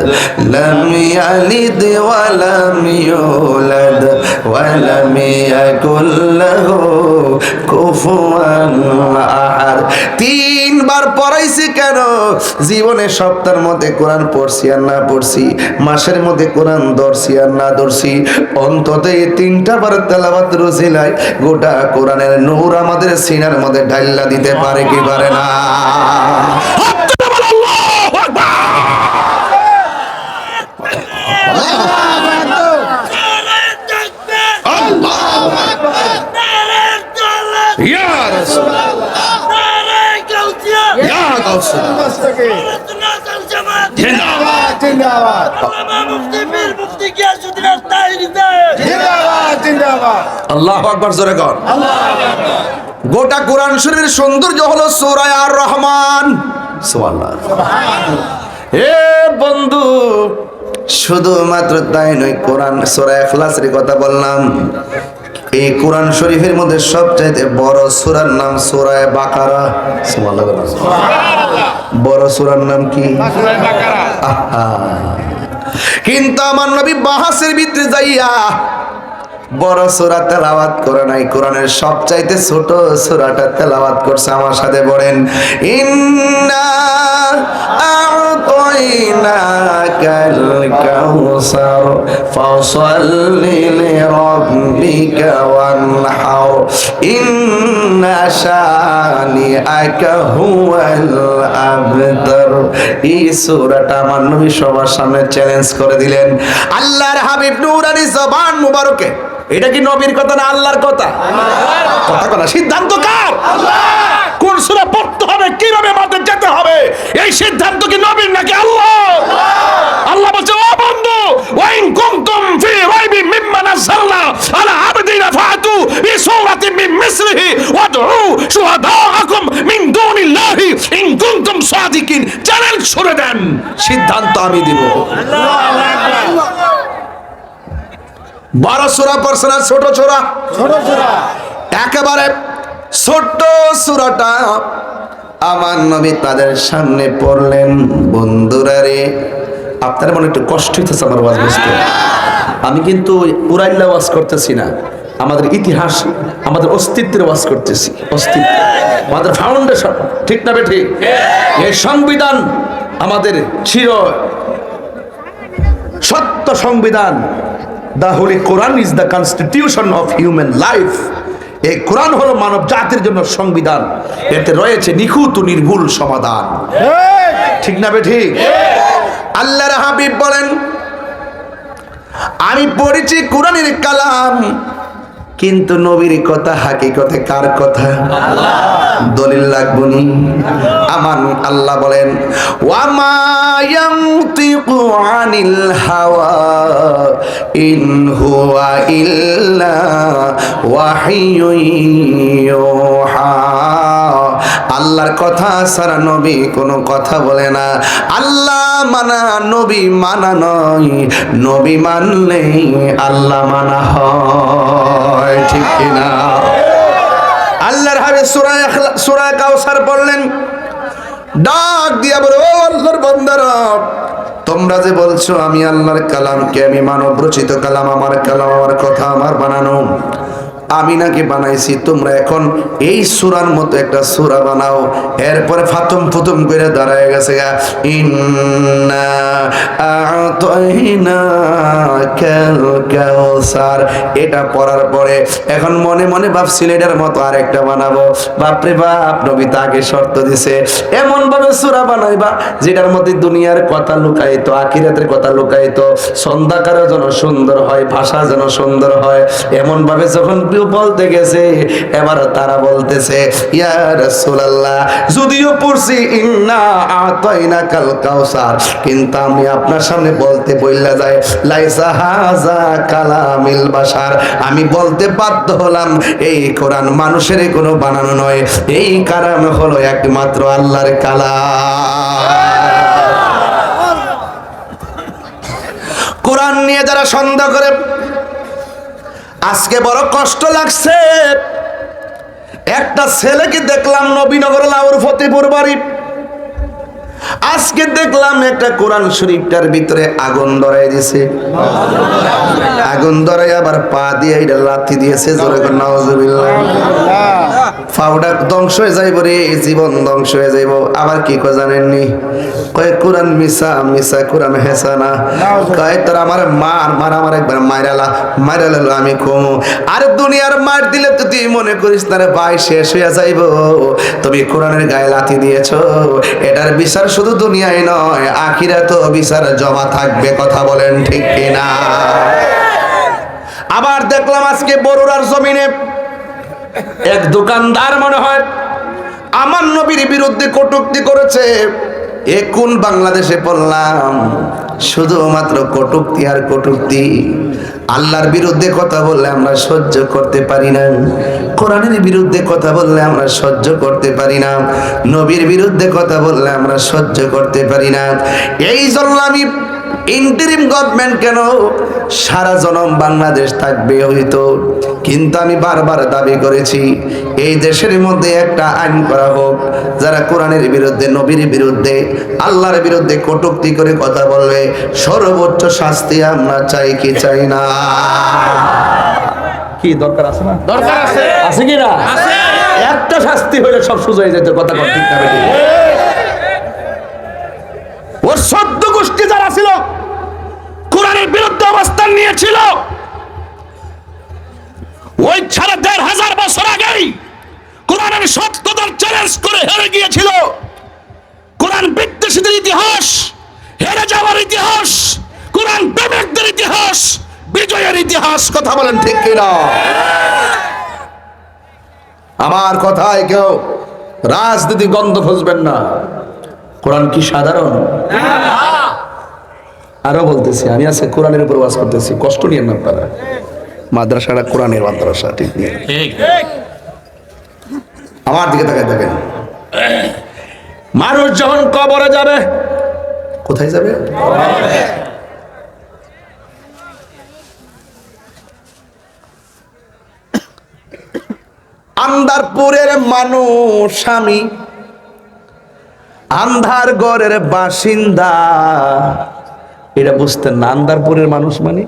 لم يلد ولم يولد ولم يكن له كفوا احد 3 বার পড়াইছি কেন? জীবনে সপ্তাহের মধ্যে কোরআন পড়ছি আর না পড়ছি, মাসের মধ্যে কোরআন ধরছি আর না ধরছি, অন্তত এই 3টা বার তেলাওয়াত রসিলায় গোটা কোরআনের নূর আমাদের সিনার মধ্যে ঢাইলা দিতে পারে কি পারে না? আল্লাহু আকবার জোরে কর। গোটা কোরআন শরীফের সৌন্দর্য হলো সূরা আর রহমান। সুবহানাল্লাহ। হে বন্ধু, শুধুমাত্র তাই নয়, কোরআন সূরা ইখলাসের কথা বললাম, এই কোরআন শরীফের মধ্যে সবচেয়ে বড় সূরার নাম সূরা বাকারা। সুবহানাল্লাহ। বড় সূরার নাম কি? সূরা বাকারা। কিন্তু আমার নবী বাহাসের ভিতরে যাইয়া বড় সূরা তেলাওয়াত করে নাই, কোরআনের সবচাইতে ছোট সূরাটা তেলাওয়াত করছে। আমার সাথে পড়েন ইন্না আ'তাইনাকাল কাউসার ফাসাল্লি লিরাব্বিকা ওয়ানহার ইন্না শানিআকা হুয়াল আবতার। এই সূরাটা আমার নবী সবার সামনে চ্যালেঞ্জ করে দিলেন। আল্লাহর হাবিব নূরানি জবান মুবারকে, এটা কি নবীর কথা না আল্লাহর কথা? কথা কথা সিদ্ধান্ত কার? কোন সূরা পড়তে হবে, কিভাবে মাঠে যেতে হবে, এই সিদ্ধান্ত কি নবীর নাকি আল্লাহ? আল্লাহ বলছে ও বন্ধু, ওয়াইন কুনতুম ফি রাইবিন মিম্মা নাযালনা আলা আবদিনা ফাতু বিসূরাতিন মিন মিসলিহি ওয়াদউ শুহাদাআকুম মিন দুনিল্লাহি ইন কুনতুম সাদিকিন। চ্যালেঞ্জ ছুড়ে দেন, সিদ্ধান্ত আমি দিব। আল্লাহু আকবার। 12 সূরা পড়ছেন, ছোট সূরা, ছোট সূরা, একেবারে ছোট সূরাটা আমার নবী তাদের সামনে পড়লেন। বন্ধুরা রে, আপনার মনে একটু কষ্ট হইতেছে আমার ওয়াজ বুঝতে। আমি কিন্তু পুরাইল্লা ওয়াজ করতেছি না, আমাদের ইতিহাস, আমাদের অস্তিত্বের ওয়াজ করতেছি। অস্তিত্ব আমাদের ফাউন্ডেশন, ঠিক না বেঠিক? এই সংবিধান আমাদের চির সত্য সংবিধান। The Holy Quran is the constitution of human life. এই কোরআন হলো মানব জাতির জন্য সংবিধান, এতে রয়েছে নিখুঁত ও নির্ভুল সমাধান, ঠিক না বেঠিক? আল্লাহর হাবিব বলেন আমি পড়েছি কোরআনের কালাম, কিন্তু নবীর কথা হাকিকতে কার কথা? দলিল লাগবনি। আমার আল্লাহ বলেন ওয়ামা ইয়ানতিকু আনিল হাওয়া ইন হুয়া ইল্লা ওয়াহিয়ুন ইউহা। আল্লাহর কথা ছাড়া নবী কোনো কথা বলে না। আল্লাহ মানা নবী মানা নয়, নবী মানলেই আল্লাহ মানা হয়, ঠিক কিনা? আল্লাহর হাবিব সূরা কাউসার পড়লেন, ডাক দিয়া বলে ও আল্লাহর বান্দারা, তোমরা যে বলছো আমি আল্লাহর কালামকে আমি মানব রচিত কালাম, আমার কালাম আমার কথা আমার বানানো, আমি নাকি বানাইছি, তোমরা এখন এই সূরার মতো একটা সূরা বানাও। এরপরে ফাতম ফুতুম করে দাঁড়ায় গেছে গা, ইন্না আ'তাইনাকাল কাউসার। এটা পড়ার পরে এখন মনে মনে ভাবছিল এটার মতো আরেকটা বানাবো। বাপরে বাপ, নবী তাকে শর্ত দিছে এমন ভাবে সূরা বানাইবা যেটার মধ্যে দুনিয়ার কথা লুকায়িত, আখিরাতের কথা লুকায়িত, ছন্দাকারও যেন সুন্দর হয়, ভাষা যেন সুন্দর হয়। এমন ভাবে যখন বলতে গেছে, এবার তারা বলতেছে ইয়া রাসূলুল্লাহ, যদিও পড়ছি ইন্না আ'তাইনাকাল কাউসার, কিন্তু আমি আপনার সামনে বলতে বইলা যায় লাইসা হাযা কালামিল বাশার। আমি বলতে বাধ্য হলাম এই কোরআন মানুষের কোনো বানানো নয়, এই কালাম হলো একমাত্র আল্লাহর কালাম। কোরআন নিয়ে যারা সন্দেহ করে আজকে বড় কষ্ট লাগছে। একটা ছেলেকে দেখলাম নবীনগর লাউর ফতেপুর বাড়ি, আজকে দেখলাম একটা কোরআন শরীফটার ভিতরে আগুন ধরাই দিয়েছে, আগুন ধরাই আবার পা দিয়ে এটা লাথি দিয়েছে, জোরে করে নাউজুবিল্লাহ। পাউডার ধ্বংস হয়ে যাইব রে, জীবন ধ্বংস হয়ে যাইব। আবার কি কয় জানেননি? কয় কোরআন মিশা মিশা কোরআন হেসা না। কয় তোর আমার মার আমার একবার মাইরালো আমি কমু। আর দুনিয়ার মার দিলে তো তুই মনে করিস না রে ভাই শেষ হয়ে যাইব, তুমি কোরআনের গায়ে লাথি দিয়েছো, এটার বিচার শুধু দুনিয়ায় নয় আখিরাতেও বিচার জমা থাকবে। কথা বলেন ঠিক কিনা? আবার দেখলাম আজকে বরুড়ার জমিনে এক দোকানদার মনে হয় আমার নবীর বিরুদ্ধে কটূক্তি করেছে। এ কোন বাংলাদেশে পড়লাম? শুধুমাত্র কটূক্তি আর কটূক্তি। আল্লাহর বিরুদ্ধে কথা বললে আমরা সহ্য করতে পারি না, কোরআনের বিরুদ্ধে কথা বললে আমরা সহ্য করতে পারি না, নবীর বিরুদ্ধে কথা বললে আমরা সহ্য করতে পারি না। এই জন্য আমি ইন্টারিম গভর্নমেন্ট কেন সারা জনম বাংলাদেশ থাকবে হইতো, কিন্তু আমি বারবার দাবি করেছি এই দেশের মধ্যে একটা আইন করা হোক, যারা কোরআনের বিরুদ্ধে নবীর বিরুদ্ধে আল্লাহর বিরুদ্ধে কটূক্তি করে কথা বলবে সর্বোচ্চ শাস্তি আমরা চাই কি চাই না? কি দরকার আছে না? দরকার আছে, আছে কি না? আছে। একটা শাস্তি হইলে সব সোজা হয়ে যেত। কথা ঠিক না? ওর 14 গোষ্ঠী যারা ছিল কোরআনের বিরুদ্ধে অবস্থান নিয়েছিল, ওই 1500 বছর আগেই কোরআনের সত্যতার চ্যালেঞ্জ করে হেরে গিয়েছিল। কোরআন বিদ্বেষীদের ইতিহাস, হেরে যাওয়ার ইতিহাস, কোরআন প্রেমিকদের ইতিহাস, বিজয়ের ইতিহাস। কথা বলেন ঠিক কিনা? আমার কথায় কেউ রাজনীতি গন্ধ খুঁজবেন না। কোরআন কি সাধারণ? আরো বলতেছি, আমি আজকে কোরআনের উপর ওয়াজ করতেছি, কষ্ট নিয়েন না আপনারা। মাদ্রাসাটা কোরআনের মাদ্রাসা, ঠিক নিয়ে আমার দিকে তাকায় দেখেন। মানুষ যখন কবরে যাবে, কোথায় যাবে? আন্দারপুরের মানুষ আমি, আন্ধার ঘরের বাসিন্দা, এটা বুঝতেন না। আন্দারপুরের মানুষ মানে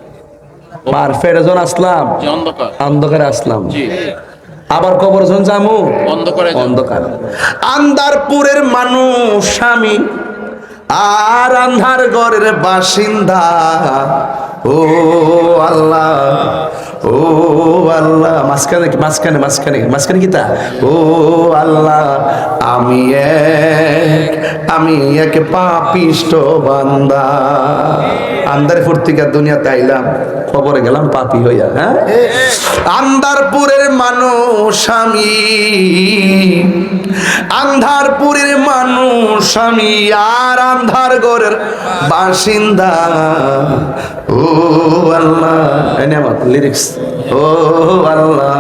মার ফেরজন আসলাম, অন্ধকারে আসলাম, আবার কবর জন যামু অন্ধকার। আন্দারপুরের মানুষ আমি আর আন্ধার ঘরের বাসিন্দা। ও আল্লাহ, ও ও আল্লাহ মাঝখানে কি তা ও আল্লাহ আমি এক পাপিষ্ট বান্দা আন্দার ফুর্তিকা দুনিয়াতে আইলাম খবরে গেলাম পাপী হইয়া হ্যাঁ আন্দারপুরের মানুষ আন্ধারপুরের মানুষ আমি আর আন্ধার ঘরের বাসিন্দা ও আল্লাহ এনে আমার লিরিক্স ও আল্লাহ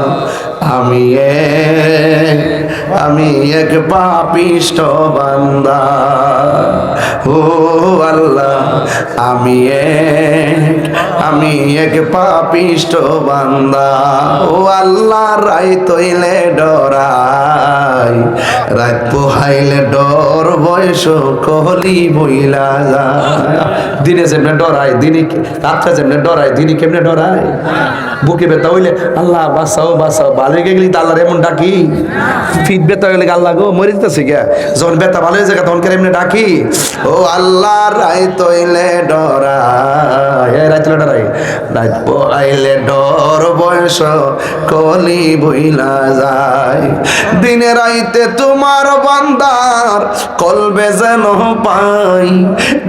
আমি এক পাপিষ্ট বান্দা ও আল্লাহ আমি এক পাপিষ্ট বান্দা ও আল্লাহ রাই তৈলে ডরাই রাত পোহাইলে ডর বয়স কহলি বইলা যায় দিনে যেমনে ডরাই দিনে রাত্রে যেমনে ডরাই দিনে কেমনে ডরাই বুকে ব্যথা হইলে আল্লাহ বাঁচাও ভালো হয়ে গেলি আল্লাহ এমন ডাকি ফিট ব্যথা হইলে আল্লাহ গো মরে দিতেছে গা যখন ব্যথা ভালো হয়ে যায় তখন এমনি ডাকি ও আল্লাহ রাই তৈলে ডরাই রাত ডরাই রাত পোহাইলে ডর বয়স কলি বইলা যায় দিনে রাইতে তোমার বান্দার কলবে যেন পাই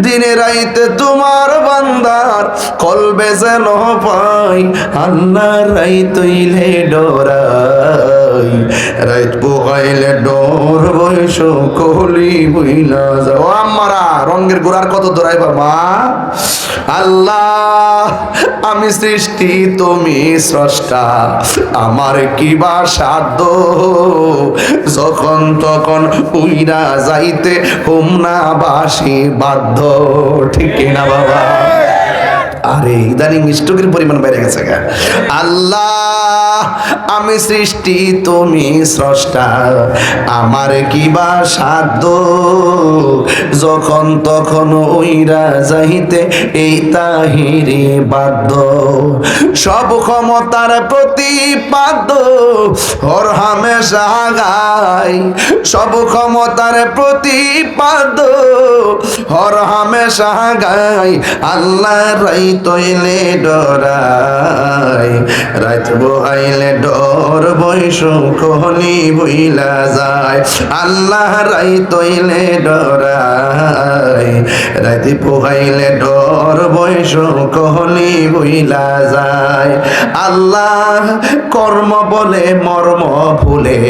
দিনে রাইতে তোমার বান্দার কলবে যেন পাই আল্লাহ রাই তৈলে ডরাই রাত পোহাইলে ডর বয়স কলি বইলা যায় ও আমারা রঙের গোড়ার কত দৌড়াইবা মা আল্লাহ আমি সৃষ্টি তুমি স্রষ্টা আমার কি বা সাধ্য যখন তখন উইরা যাইতে হুমনা বাসি বাধ্য ঠিক না বাবা আরে ইদানিং স্টকের পরিমাণ বেড়ে গেছে গা আল্লাহ আমি সৃষ্টি তুমি স্রষ্টা আমার কি বা সাধ্য যখন তখন ওইরা যাইতে এই তাহিরি বাধ্য সব ক্ষমতার প্রতিপাদ্য হর হামেশা গাই সব ক্ষমতার প্রতিপাদ্য হর হামেশা গাই আল্লাহ রাই তৈলে ডরাই রাত বহাইলে ডর বয়স কহলি বইলা যায় আল্লাহ রাই তৈলে ডরাই রাত বহাইলে ডর বয়স কহলি বইলা যায় আল্লাহ কর্ম বলে মর্ম ভুলে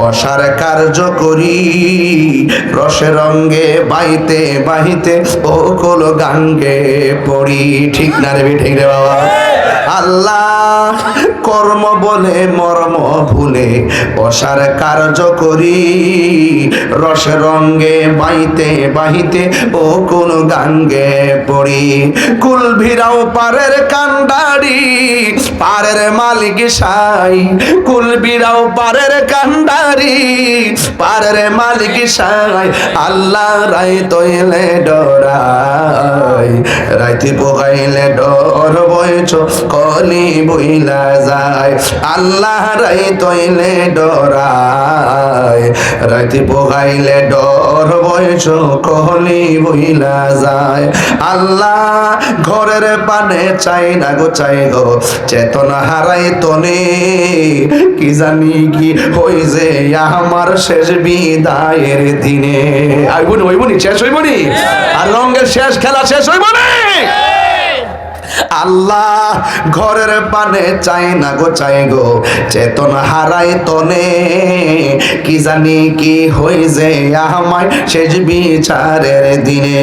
অসার কার্য করি রসে রঙ্গে বাহিতে ও কোল গাঙ্গে পড়ি ঠিক না রে ঠিক রে বাবা আল্লাহ কর্ম বলে মর্ম ভুলে অসার কার্য করি রস রঙ্গে বাহিতে ও কোন গাঙ্গে পড়ি কুল ভিড়াও পারের কান্ডারি পারের মালিক সাই কুল ভিড়াও পারের কান্ডারি পারের মালিক সাই আল্লাহ রাই তৈলে ডরাই রাইতে পোহাইলে ডর বয়স কলি বইলা যায় আল্লাহ রাই তৈলে ডরাই রাইতে পোহাইলে ডর বয়স কলি বইলা যায় আল্লাহ ঘরের পানে চাই না গো চেতনা হারাই তনে কি জানি কি হই যে আমার শেষ বিদায়ের দিনে হইবনি শেষ হইবনি আর রঙের শেষ খেলা শেষ হইবনি আল্লাহ ঘরের পানে চাই না গো চেতনা হারাই তনে কি জানি কি হই যে আমায় শেষ বিচারের দিনে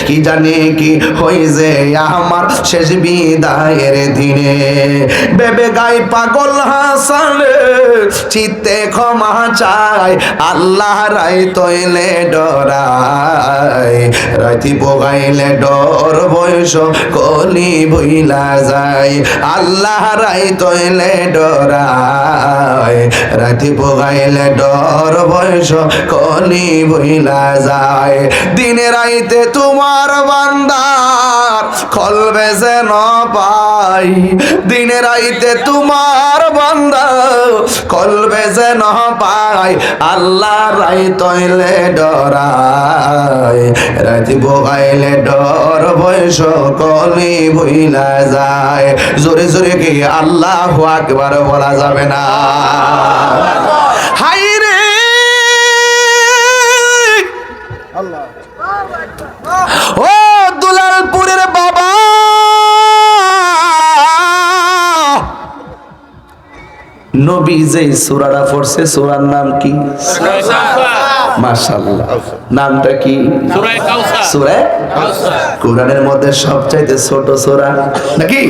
কি জানি কি হই যে আমার শেষ বিদায়ের দিনে বেবে গাই পাগল হাসান চিত্তে ক্ষমা চাই আল্লাহ রাই তৈলে ডরাই রাইতি পোগাইলে ডর বয়স কলি বইলা যায় আল্লাহ রাই তৈলে ডরাই রাতি পোগাইলে ডর বয়স কলি বইলা যায়। দিনে রাইতে তোমার বান্দার কলবে যেন পাই, দিনে রাইতে তোমার বান্দা কলবে যেন পাই। আল্লাহ রাইত হইলে ডরায়, রাত বগাইলে ডর বয়স কলি বইলা যায়। জোরে জোরে কি আল্লাহু আকবার বলা যাবে না? হাই রে ও দুলালপুরের বাবা, নবী যে সূরাটা পড়ছে সূরার নাম কি? মাশাআল্লাহ, নামটা কি? সূরা কাউসার। সূরা কোরআনের মধ্যে সবচাইতে ছোট সূরা নাকি?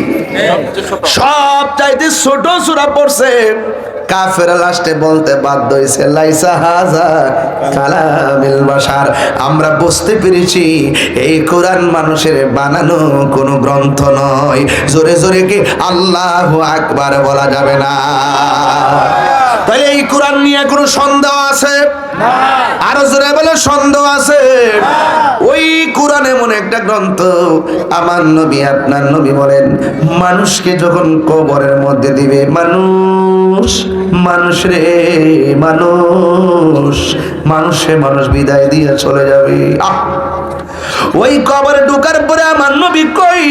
সবচাইতে ছোট সূরা পড়ছে। কাফের লাস্টে বলতে বাধ্য হইছে লাইসা হাযা কালামিল বাশার। আমরা বুঝতে পেরেছি এই কোরআন মানুষের বানানো কোনো গ্রন্থ নয়। জোরে জোরে কি আল্লাহু আকবার বলা যাবে না? তাহলে এই কোরআন নিয়ে কোনো সন্দেহ আছে? আরো জোরে বলে সন্দেহ আছে? ওই কোরআন এমন একটা গ্রন্থ, আমার নবী আপনার নবী বলেন মানুষকে যখন কবরের মধ্যে দিবে, মানুষ রে মানুষ বিদায় দিয়ে চলে যাবে। ওই কবরে ঢোকার পরে আমার নবী কই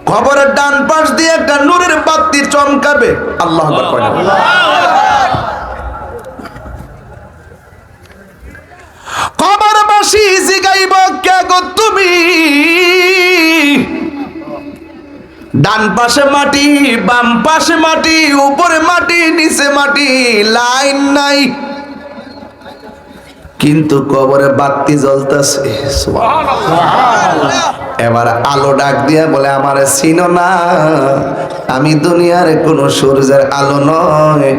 কবরের ডান পাশ দিয়ে একটা নূরের বাতি চমকাবে। আল্লাহু আকবার। কবরবাসী জিগাইব কে গো তুমি? ডান পাশে মাটি, বাম পাশে মাটি, উপরে মাটি, নিচে মাটি, লাইন নাই, কিন্তু কবরে বাতি জ্বলতেছে। এবার আলো ডাক দিয়া বলে আমারে চিনো না? আমি দুনিয়ার কোন সূর্যের আলো নয়,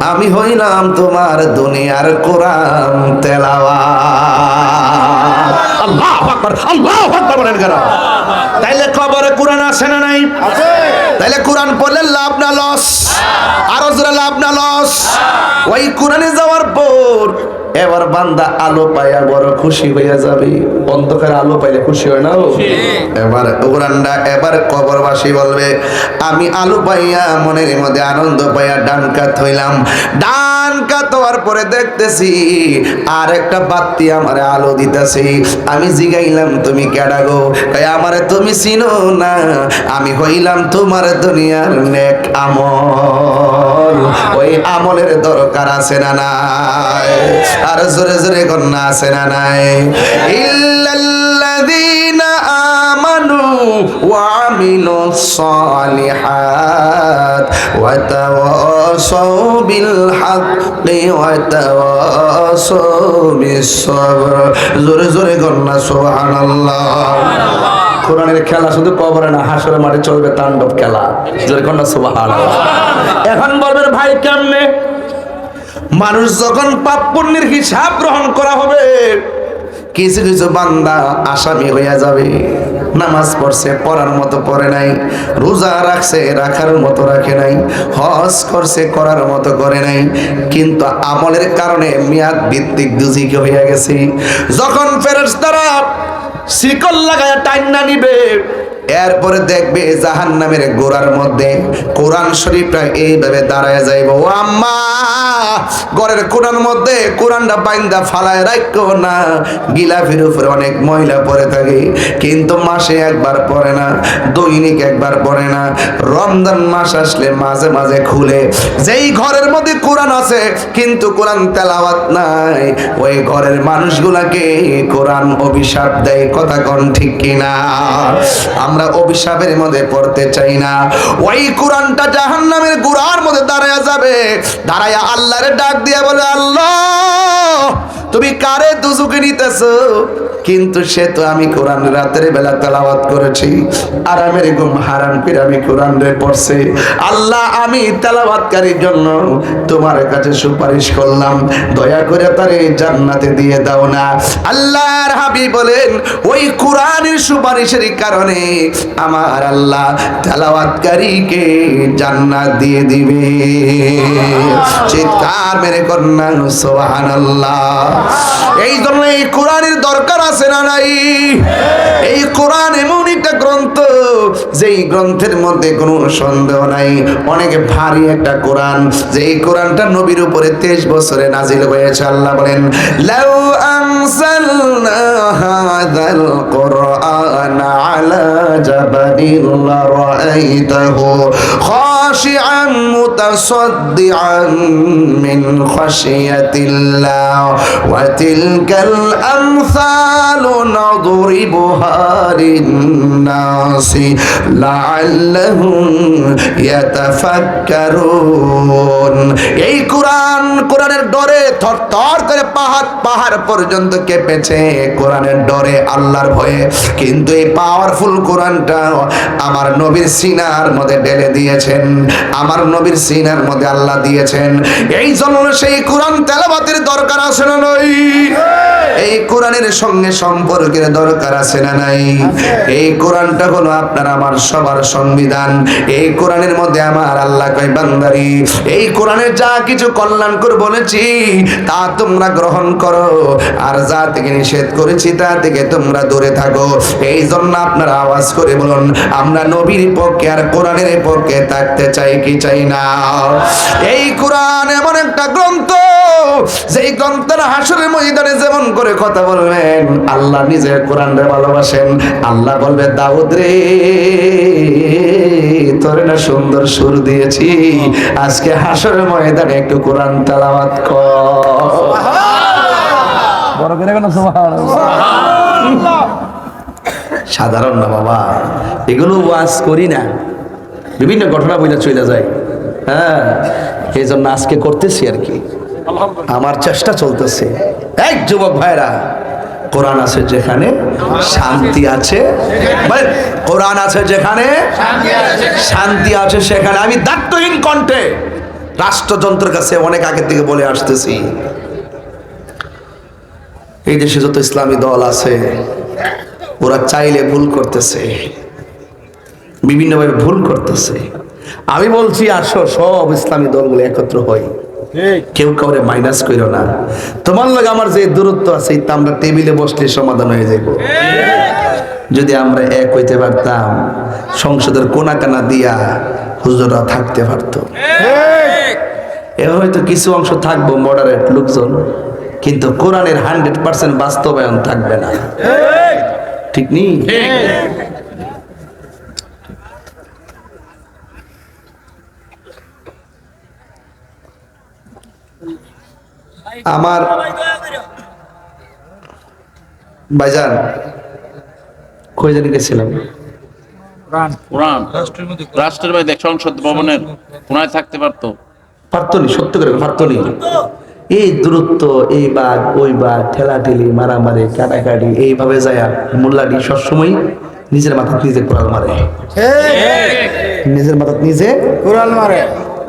আমি হইলাম তোমার দুনিয়ার কোরআন তেলাওয়াত। আল্লাহু আকবার, আল্লাহু আকবার বলেন কেন? তাইলে কবরে কোরআন আছে না নাই? আছে। তাইলে কোরআন পড়লে লাভ না লস? আরো জোরে লাভ না লস? ওই কোরআনে যাওয়ার পর এবার বান্দা আলো পাইয়া বড় খুশি হইয়া যাবে। অন্ধকার আলো পাইলে খুশি হয় না? এবার কোরআনটা এবার কবরবাসী বলবে আমি আলো পাইয়া মনের মধ্যে আনন্দ পাইয়া ডান কাত হইলাম। ডান কাত হওয়ার পরে দেখতেছি আর একটা বাতি আমারে আলো দিতেছে। আমি জিগাইলাম তুমি কেডা গো? কয় আমারে তুমি চিনো না, আমি হইলাম তোমার দুনিয়ার নেক আমল। ওই আমলের দরকার আছে না নাই? আর জোরে জোরে কন্যা আছে না নাই? ইল্লাল্লাযীনা আমানু ওয়া আমিলুস সালিহাত ওয়া তাওয়াসাউ বিল হাক্কি ওয়া তাওয়াসাউ বিস সাবর। জোরে জোরে কন্যা সুবহানাল্লাহ। কোরআনের খেলা শুধু কবরে না, হাসরের মাঠে চলবে তাণ্ডব খেলা। জোরে কন্যা সুবহানাল্লাহ। এখন বলবেন ভাই কেমনে? মানুষ যখন পাপ পুণ্যের হিসাব গ্রহণ করা হবে, কিছু কিছু বান্দা আসামি হইয়া যাবে। নামাজ পড়ছে পড়ার মতো পড়ে নাই, রোজা রাখছে রাখার মতো রাখে নাই, হজ করছে করার মতো করে নাই, কিন্তু আমলের কারণে মেয়াদ ভিত্তিক দুজিকে হইয়া গেছে। যখন ফেরেশতারা শিকল লাগায়া টাইনা নিবে, এরপরে দেখবে জাহান্নামের গোড়ার মধ্যে কোরআন শরীফটা এইভাবে দাঁড়ায় যাইব। ও আম্মা, ঘরের কোরআন মধ্যে কোরআনটা বাইন্দা ফালায় রাখো না। গিলাফের উপরে অনেক ময়লা পড়ে থাকে, কিন্তু মাসে একবার পড়ে না, দৈনিক একবার পড়ে না, রমজান মাস আসলে মাঝে মাঝে খুলে। যেই ঘরের মধ্যে কোরআন আছে কিন্তু কোরআন তেলাওয়াত নাই, ওই ঘরের মানুষগুলাকে কোরআন অভিশাপ দেয়। কথা কোন ঠিক কিনা? আমরা অভিশাপের মধ্যে পড়তে চাই না। ওই কোরআনটা জাহান্নামের গোড়ার মধ্যে দাঁড়ায়া যাবে। দাঁড়ায়া আল্লাহরে ডাক দিয়া বলে আল্লাহ তুমি কারে দুজকে নিতেছো? কিন্তু সে তো আমি কোরআন রাতের বেলা তেলাওয়াত করেছি, আরামের ঘুম হারাম করে আমি কোরআন রে পড়ছে। আল্লাহ, আমি তেলাওয়াতকারীর জন্য তোমার কাছে সুপারিশ করলাম, দয়া করে তারে জান্নাতে দিয়ে দাও না। আল্লাহর হাবিব বলেন, ওই কোরআনের সুপারিশের কারণে আমার আল্লাহ তেলাওয়াতকারীকে জান্নাত দিয়ে দিবে। চিৎকার মেরে কন্যা সুবহানাল্লাহ। এই জন্য এই কোরআনের দরকার আছে না নাই? এই কোরআন এমন একটা গ্রন্থ, যেই গ্রন্থের মধ্যে কোনো সন্দেহ নাই, অনেক ভারী একটা কোরআন, যেই কোরআনটা নবীর উপরে 23 বছরে নাজিল হয়েছে। আল্লাহ বলেন, লাউ আনসালনা হাযাল কুরআন আলা জাবালিন লারাআইতাহু খাশিআন মুতাসাদ্দিআন মিন খাশিয়াতিল্লাহ ওয়া তিলকাল আমসালু নাদরিবুহা লিন-নাসি লাআল্লাহুম ইয়াতাফাক্কারুন। এই কোরআনের ডরে থরথর করে পাহাড় পর্যন্ত কেঁপেছে, কোরআনের ডরে, আল্লাহর ভয়ে। কিন্তু এই পাওয়ারফুল কোরআনটা আমার নবীর সিনার মধ্যে ঢেলে দিয়েছেন, আমার নবীর সিনার মধ্যে আল্লাহ দিয়েছেন। এই জন্য সেই কোরআন তেলাওয়াতের দরকার আছে না নাই? এই কোরআনের সঙ্গে সম্পর্কের দরকার আছে না নাই? এই কোরআনটা হলো আপনার আমার সবার সংবিধান। এই কোরআনের মধ্যে আমার আল্লাহ কয়, বান্দারি, এই কোরআনের যা কিছু কল্যাণকর বলেছি তা তোমরা গ্রহণ করো, আর যা থেকে নিষেধ করেছি তা থেকে তোমরা দূরে থাকো। এই জন্য আপনারা আওয়াজ করে বলুন, আমরা নবীর পক্ষে আর কোরআনের পক্ষে থাকতে চাই কি চাই না? এই কোরআন এমন একটা গ্রন্থ, যেই গ্রন্থের হাসরের ময়দানে যেমন করে কথা বলবেন, আল্লাহ নিজে কোরআনরে ভালোবাসেন। আল্লাহ বলবে, দাউদ রে, তোরে না সুন্দর সুর দিয়েছি, আজকে হাসরের ময়দানে একটু কোরআন তেলাওয়াত কর। বড় করে কেন সুবহানাল্লাহ। সাধারণ না বাবা, এগুলো ওয়াজ করি না, বিভিন্ন ঘটনা বইলে চলে যায়। হ্যাঁ, এই জন্য আজকে করতেছি আর কি, আমার চেষ্টা চলতেছে। এক যুবক ভাইরা, কোরআন আছে যেখানে শান্তি আছে, কোরআন আছে যেখানে শান্তি আছে সেখানে। আমি দায়িত্বহীন কণ্ঠে রাষ্ট্রযন্ত্রের কাছে অনেক আগে থেকে বলে আসতেছি, এই দেশে যত ইসলামী দল আছে ওরা চাইলে ভুল করতেছে, বিভিন্নভাবে ভুল করতেছে। আমি বলছি, আসো সব ইসলামী দলগুলো একত্র হয়, কেউ কাউরে মাইনাস করো না। তোমার লগে আমার যে দূরত্ব আছে, তা আমরা টেবিলে বসলে সমাধান হয়ে যাইব। যদি আমরা এক হইতে পারতাম, সংসদের কোনা কানা দিয়া হুজুররা থাকতে পারতো। এ হয়তো কিছু অংশ থাকবো মডারেট লোকজন, কিন্তু কোরআনের 100% বাস্তবায়ন থাকবে না, ঠিক নেই? আমার ভাইজান কই জানি গেছিলাম, কোরআন রাষ্ট্রের বাইরে সংসদ ভবনের কোনায় থাকতে পারতো, পারতনি, সত্য করে পারতনি। এই দূরত্ব, এই বাঘ ওই বাঘ, ঠেলাঠেলি, মারামারি, কাটাকাটি, এইভাবে যায় মোল্লাটি সবসময় নিজের মাথা নিজে কোরআন মারে, নিজের মাথা নিজে কোরআন মারে।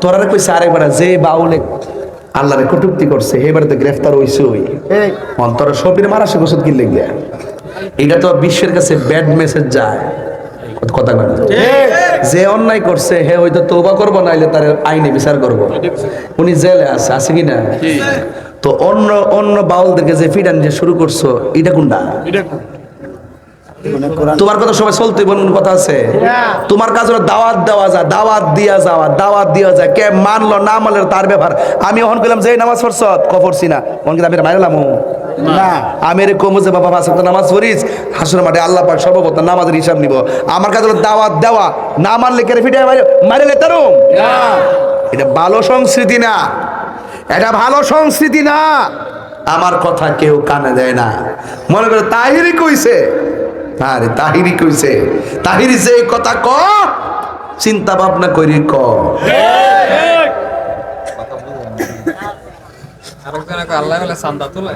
তোরা কইছে আরেকবার, যে বাউলে আল্লাহরে কটূক্তি করছে এবারে তো গ্রেফতার হইছে, ওই অন্তর সবির মারা সে গোসল কিনলে গিয়া। এটা তো বিশ্বের কাছে ব্যাড মেসেজ যায়, কথা বলে। যে অন্যায় করছে হে হয়তো তওবা করবো, নাইলে তার আইনে বিচার করবো। উনি জেলে আছে কি না? তো অন্য বাউলদেরকে যে ফিডান যে শুরু করছো, এটা কোনটা? তোমার কথা সবাই চলতে বলুন, কথা আছে। তোমার কাজ হলো দাওয়াত দেওয়া যায়, দাওয়াত দিয়া যায়। কে মানলো না মানলো তার ব্যাপার। আমি এখন কইলাম যে নামাজ পড়ছ, পড়ছি না, আমি মারলাম না। আমি এরকম যে বাবা নামাজ পড়িস, হাসুর মাঠে আল্লাহ পাক সর্বপ্রথম নামাজের হিসাব নিব। আমার কাজ হলো দাওয়াত দেওয়া, না মানলে কে ফিটে মারলে তারুম। এটা ভালো সংস্কৃতি না, এটা ভালো সংস্কৃতি না। আমার কথা কেউ কানে দেয় না, মনে করে তাহিরি কইছে। আরে তাহিরি কইছে, তাহিরি যে কথা ক, চিন্তা ভাবনা করি ক। আরেকজন আল্লাহ চান্দা তোলে।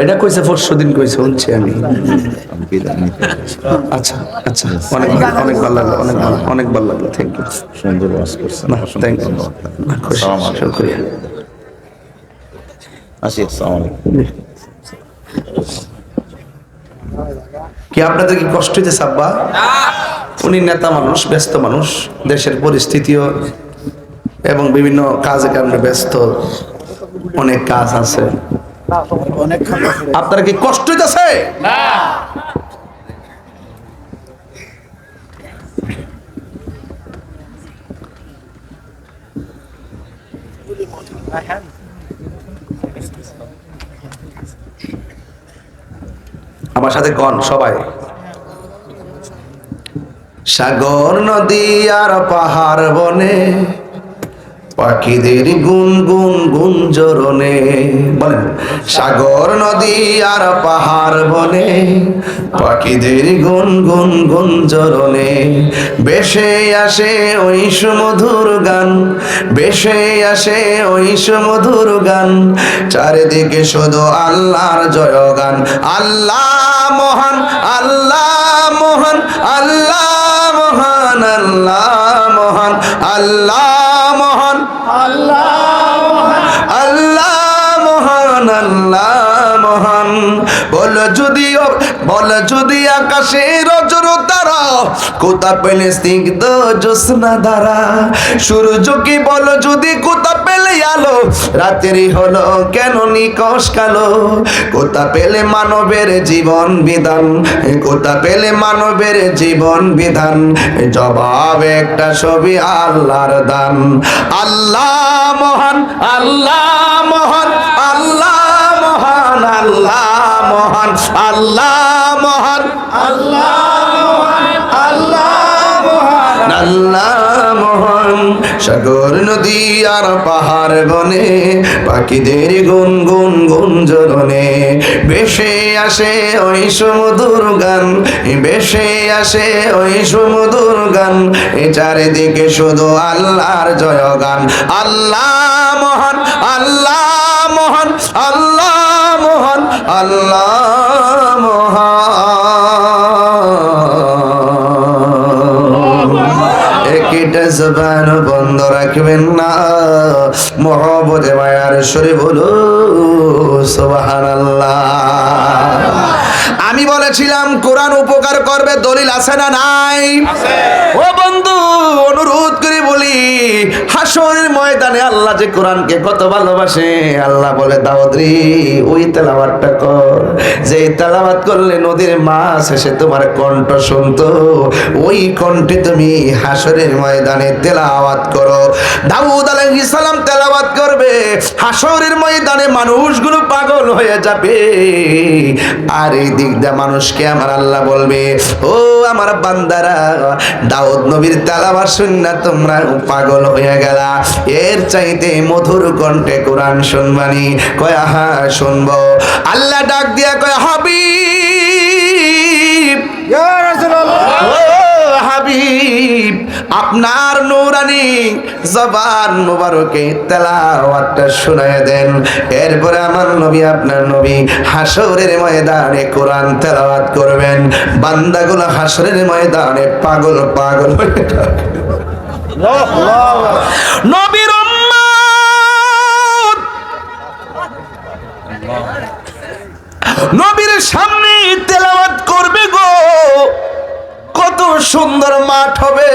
এটা কইছে পরশুদিন কইছে শুনছি আমি। আমি বিদায় নিতে যাচ্ছি। আচ্ছা আচ্ছা, অনেক অনেক ভালো লাগলো, অনেক ভালো লাগলো, থ্যাংক ইউ। সুন্দর ওয়াজ করছেন, অসংখ্য থ্যাংক ইউ, ধন্যবাদ। আসসালামু আলাইকুম। শুকরিয়া। আসি, আসসালামু আলাইকুম। কি আপনাদের কি কষ্ট হইতেছে আব্বা? উনি নেতা মানুষ, ব্যস্ত মানুষ, দেশের পরিস্থিতিও এবং বিভিন্ন কাজে কারণে ব্যস্ত, অনেক কাজ আছে। আপনার কি কষ্ট হইতেছে? আমার সাথে কন সবাই। সাগর নদী আর পাহাড় বনে, পাখিদের গুন গুন গুঞ্জরণে। বলেন, সাগর নদী আর পাহাড় বনে, পাখিদের গুন গুন গুঞ্জরণে। বেশে আসে ওই সুমধুর গান, বেশে আসে ওই সুমধুর গান। চারিদিকে শুধু আল্লাহর জয়গান। আল্লাহ মহান, আল্লাহ মহান, আল্লাহ মহান, আল্লাহ মহান, আল্লাহ মহান, আল্লাহ মহান, আল্লাহ মহান। বল যদি আকাশে রজর তারা, কোথা পেলে স্নিগ্ধ জ্যোৎস্না ধারা। সূর্যকে বল যদি কোথা পেলে আলো, রাতেরই হলো কেন নিকশ কালো। কোথা পেলে মানবের জীবন বিধান, কোথা পেলে মানবের জীবন বিধান। জবাব একটা ছবি আল্লাহর দান। আল্লাহ মহান, আল্লাহ মহান, আল্লাহ মহান, আল্লাহ মহান, আল্লাহ মহান, আল্লাহ মহান, আল্লাহ মহান, আল্লাহ মহান। সাগর নদী আর পাহাড় বনে, পাখিদের গুন গুন গুঞ্জরণে। বেশে আসে ওই সুমধুর গান, বেশে আসে ওই সুমধুর গান। এ চারিদিকে শুধু আল্লাহর জয়গান। আল্লাহ মহান, আল্লাহ মহান, আল্লাহ মহান, আল্লাহ মহান। একটা জবান বন্ধ রাখবেন না, মহব্বতে মায়ার সুরে বলো সুবহানাল্লাহ। আমি বলেছিলাম কোরআন উপকার করবে, দলিল আছে না নাই? ও বন্ধু, অনুরোধ করে বলি, হাসরের ময়দানে আল্লাহ যে কোরআনকে কত ভালোবাসে, আল্লাহ বলে দাউদ রে ওই তেলাওয়াতটা কর, যে তেলাওয়াত করলে নদীর মাছ এসে তোমার কণ্ঠ শুনতো, ওই কণ্ঠে তুমি হাসরের ময়দানে তেলাওয়াত করো। দাউদ আলাইহিস সালাম তেলাওয়াত করবে, হাসরের ময়দানে মানুষগুলো পাগল হয়ে যাবে। আর এই দিক দিয়ে মানুষকে আমার আল্লাহ বলবে, ও আমার বান্দারা, দাউদ নবীর তেলাওয়াত শুননা তোমরা পাগল হয়ে গেলা, এর চাইতে মধুর কণ্ঠে কোরআন শুনবানি? কয় হ্যাঁ শুনবো। আল্লাহ ডাক দিয়া কয়, হাবিব, ইয়া রাসূলুল্লাহ, ও হাবিব, আপনার নূরানি জবান মুবারকে তেলাওয়াতটা শুনায় দেন। এরপরে আমার নবী, আপনার নবী হাসরের ময়দানে কোরআন তেলাওয়াত করবেন। বান্দাগুলো হাসরের ময়দানে পাগল পাগল হয়ে যাবে। নবীর উম্মত নবীর সামনে তেলাওয়াত করবে গো, কত সুন্দর মাঠ হবে,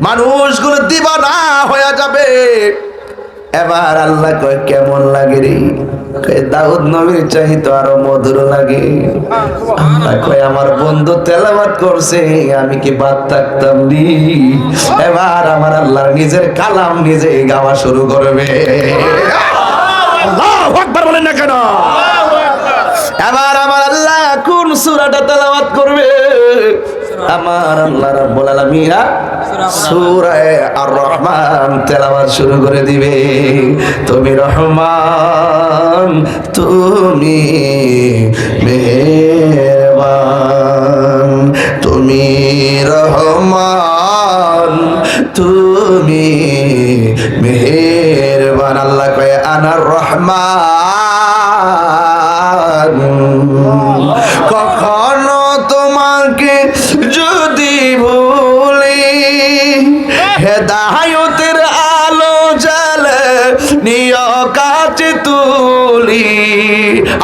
মানুষগুলো দিবানা হয়ে যাবে। এবার আল্লাহ কয় কেমন লাগে রে? কয় দাউদ নবীর চাইতে আরো মধুর লাগে। আল্লাহ কয় আমার বন্ধু তেলাওয়াত করছে, আমি কি বাদ থাকতাম নি? এবার আমার আল্লাহর নিজের কালাম নিজে গাওয়া শুরু করবে। আল্লাহু আকবার বলেন না কেন? এবার আমার আল্লাহ কোন সূরাটা তেলাওয়াত করবে? আমার আল্লাহ রাব্বুল আলামিন সূরা আর রহমান তেলাওয়াত শুরু করে দিবে। তুমি রহমান, তুমি মেহেরবান, তুমি রহমান, তুমি মেহেরবান। আল্লাহ কয় আনার রহমান, কখনো তোমাকে যদি ভুলি, হেদায়েতের আলো জ্বালে নিয় কাছে তুলি।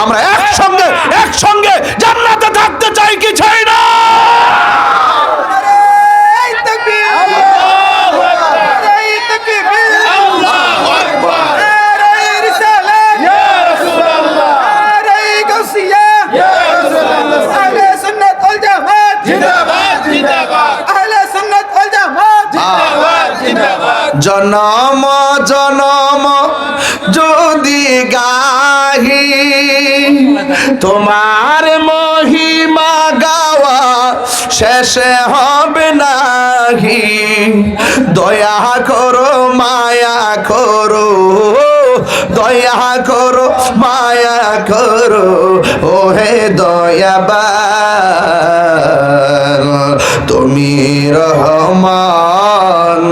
আমরা একসঙ্গে জান্নাতে থাকতে চাই কি চাই না? জনম জনম যদি গাহি তোমার মহিমা গাওয়া শেষে হবে নাহি। দয়া করো মায়া করো, দয়া করো মায়া করো, ওহে দয়াবান। তুমি রহমান,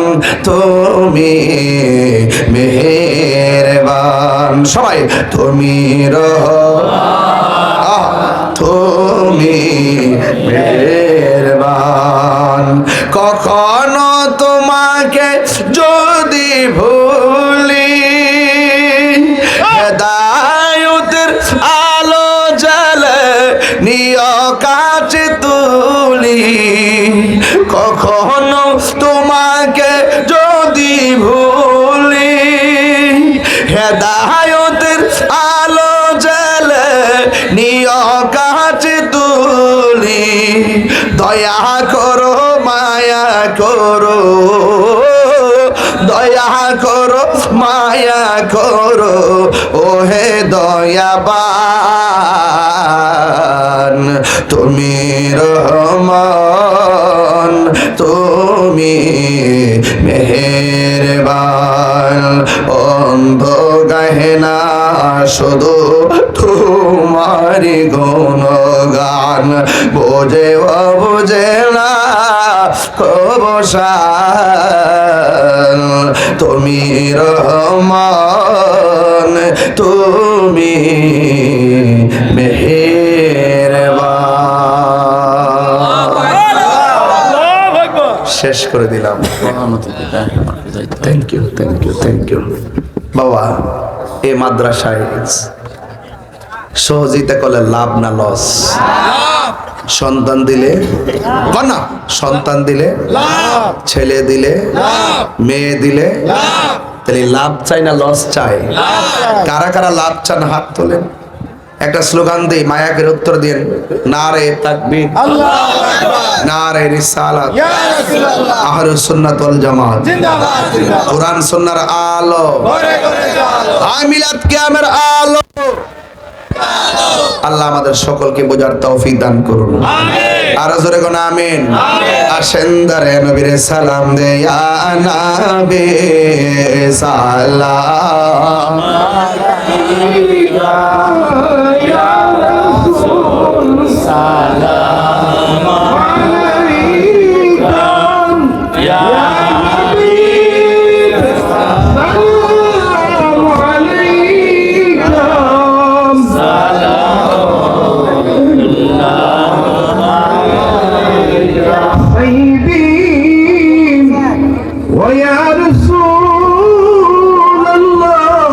তুমি মেহেরবান। সবাই তুমি তুমি মেহেরবান। কখনো তোমাকে যদি ভুলি, হেদায়েতের আলো জ্বালে নিয় কাছে তুলি। কখনো তোমাকে যদি ভুলি, হেদায়েতের আলো জ্বালে নিয় কাছে তুলি। দয়া করো মায়া করো, দয়া করো মায়া করো, ওহে দয়াবান। তুমি রহমান, তুমি মেহেরবান। অন্ধ গাহে না শুধু তোমারি গুণগান, বোঝে বোঝে না কবসান। তুমি রহমান, তুমি মেহেরবান। শেষ করে দিলাম। Thank you, thank you, thank you. বাবা, এই মাদ্রাসায় সহযোগিতা করলে লাভ না লস? সন্তান দিলে না, সন্তান দিলে, ছেলে দিলে, মেয়ে দিলে, তাহলে লাভ চাই না লস চাই? কারা কারা লাভ চান হাত তোলেন। একটা স্লোগান দিই, মায়াকের উত্তর দিন। নারে তাকবীর, নারে রিসালাত, আহলুস সুন্নাত ওয়াল জামাত, কোরআন সুন্নাহর আলো, মিলাদ কিয়ামের আলো। আল্লাহ আমাদের সকলকে বোঝার তৌফিক দান করুন, আর জোরে কোন আমিন। আসেন দারে নবীরে সালাম দে, ইয়া নবী সালাম আলাইকা, ইয়া রাসূল সালাম আলাইকা, ইয়া হাবিব সালাম আলাইকা, ويا رسول الله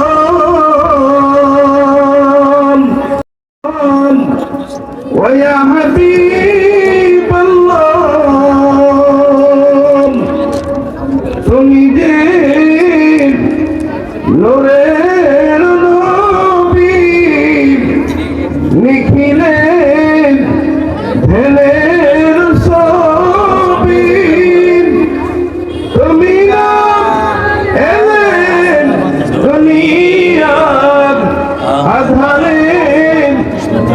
ويا حبيب الله তুমি যে নূরের নবী নিখিলের ঢেলের ছবি তুমি না এলেন দুনিয়ার আধারে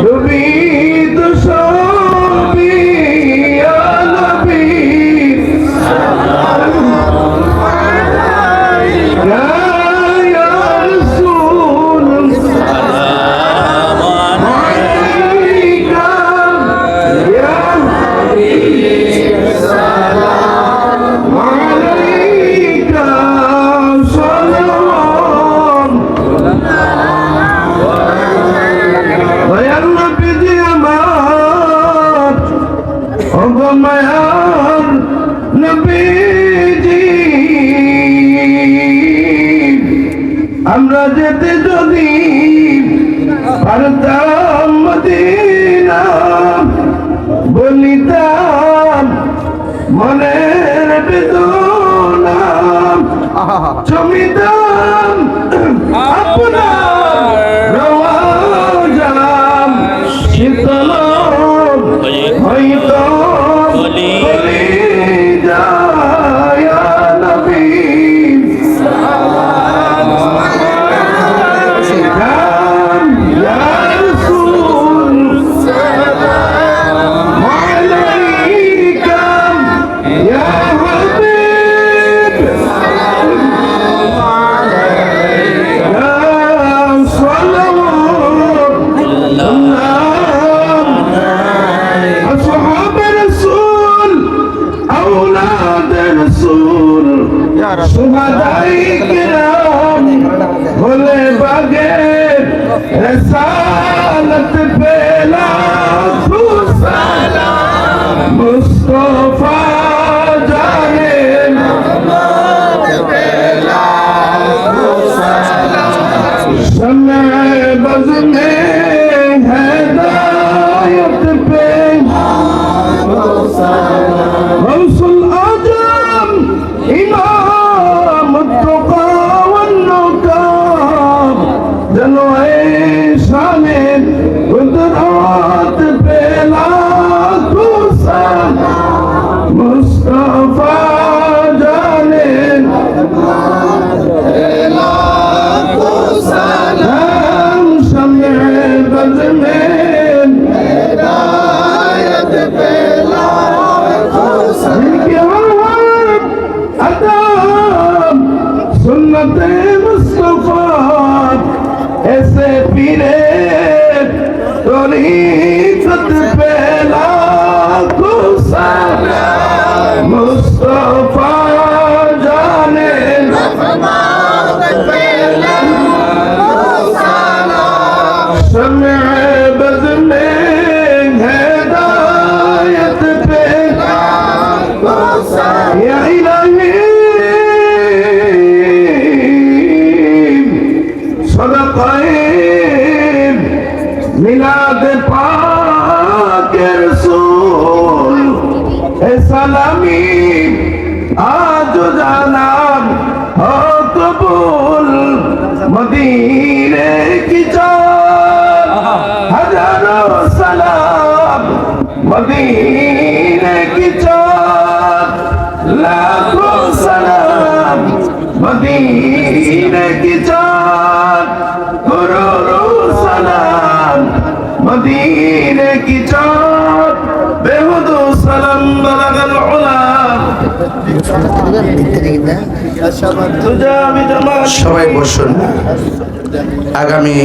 ডুবিত সবই নবী সালাম আলাইকা ইয়া আমরা যেতে যদি পারতাম মদিনা বলিতাম মনের বেদনা জমিদাম আপনার রওয়াজাম শীতল হইতো বলি যায় নবী সালাম ইয়া রাসূল সালাম আলাইকা ইয়া হাবিব সালাম আলাইকা সালাম أصحاب رسول أولاد رسول شهداء كرام هلے بغیر رسالت پہلا سلام مصطفیٰ جانے محمد پہلا سلام شمع بز میں ہدایت پہ غوث الأعظم إمام التقى والنقاب جلوة شان قدرات بلا توسان مصطفى جانے بلا توسان شمع بز میں ہدایت بلا سنت مصطفیٰ ایسے پیرے طریقت پہلا کو سلام مصطفیٰ جانے رحمت پہلا سلام شمع بز میں ہدایت پہلا یا الہی صدقائے میلاد پاک رسول اے سلامی آج جانب ہو قبول مدینے کی جان ہزاروں سلام مدینے کی جان لاکھوں سلام مدینے کی جان کروڑوں سلام مدینے کی جان بہدو سلام بلغ العلا সবাই বসুন আগামী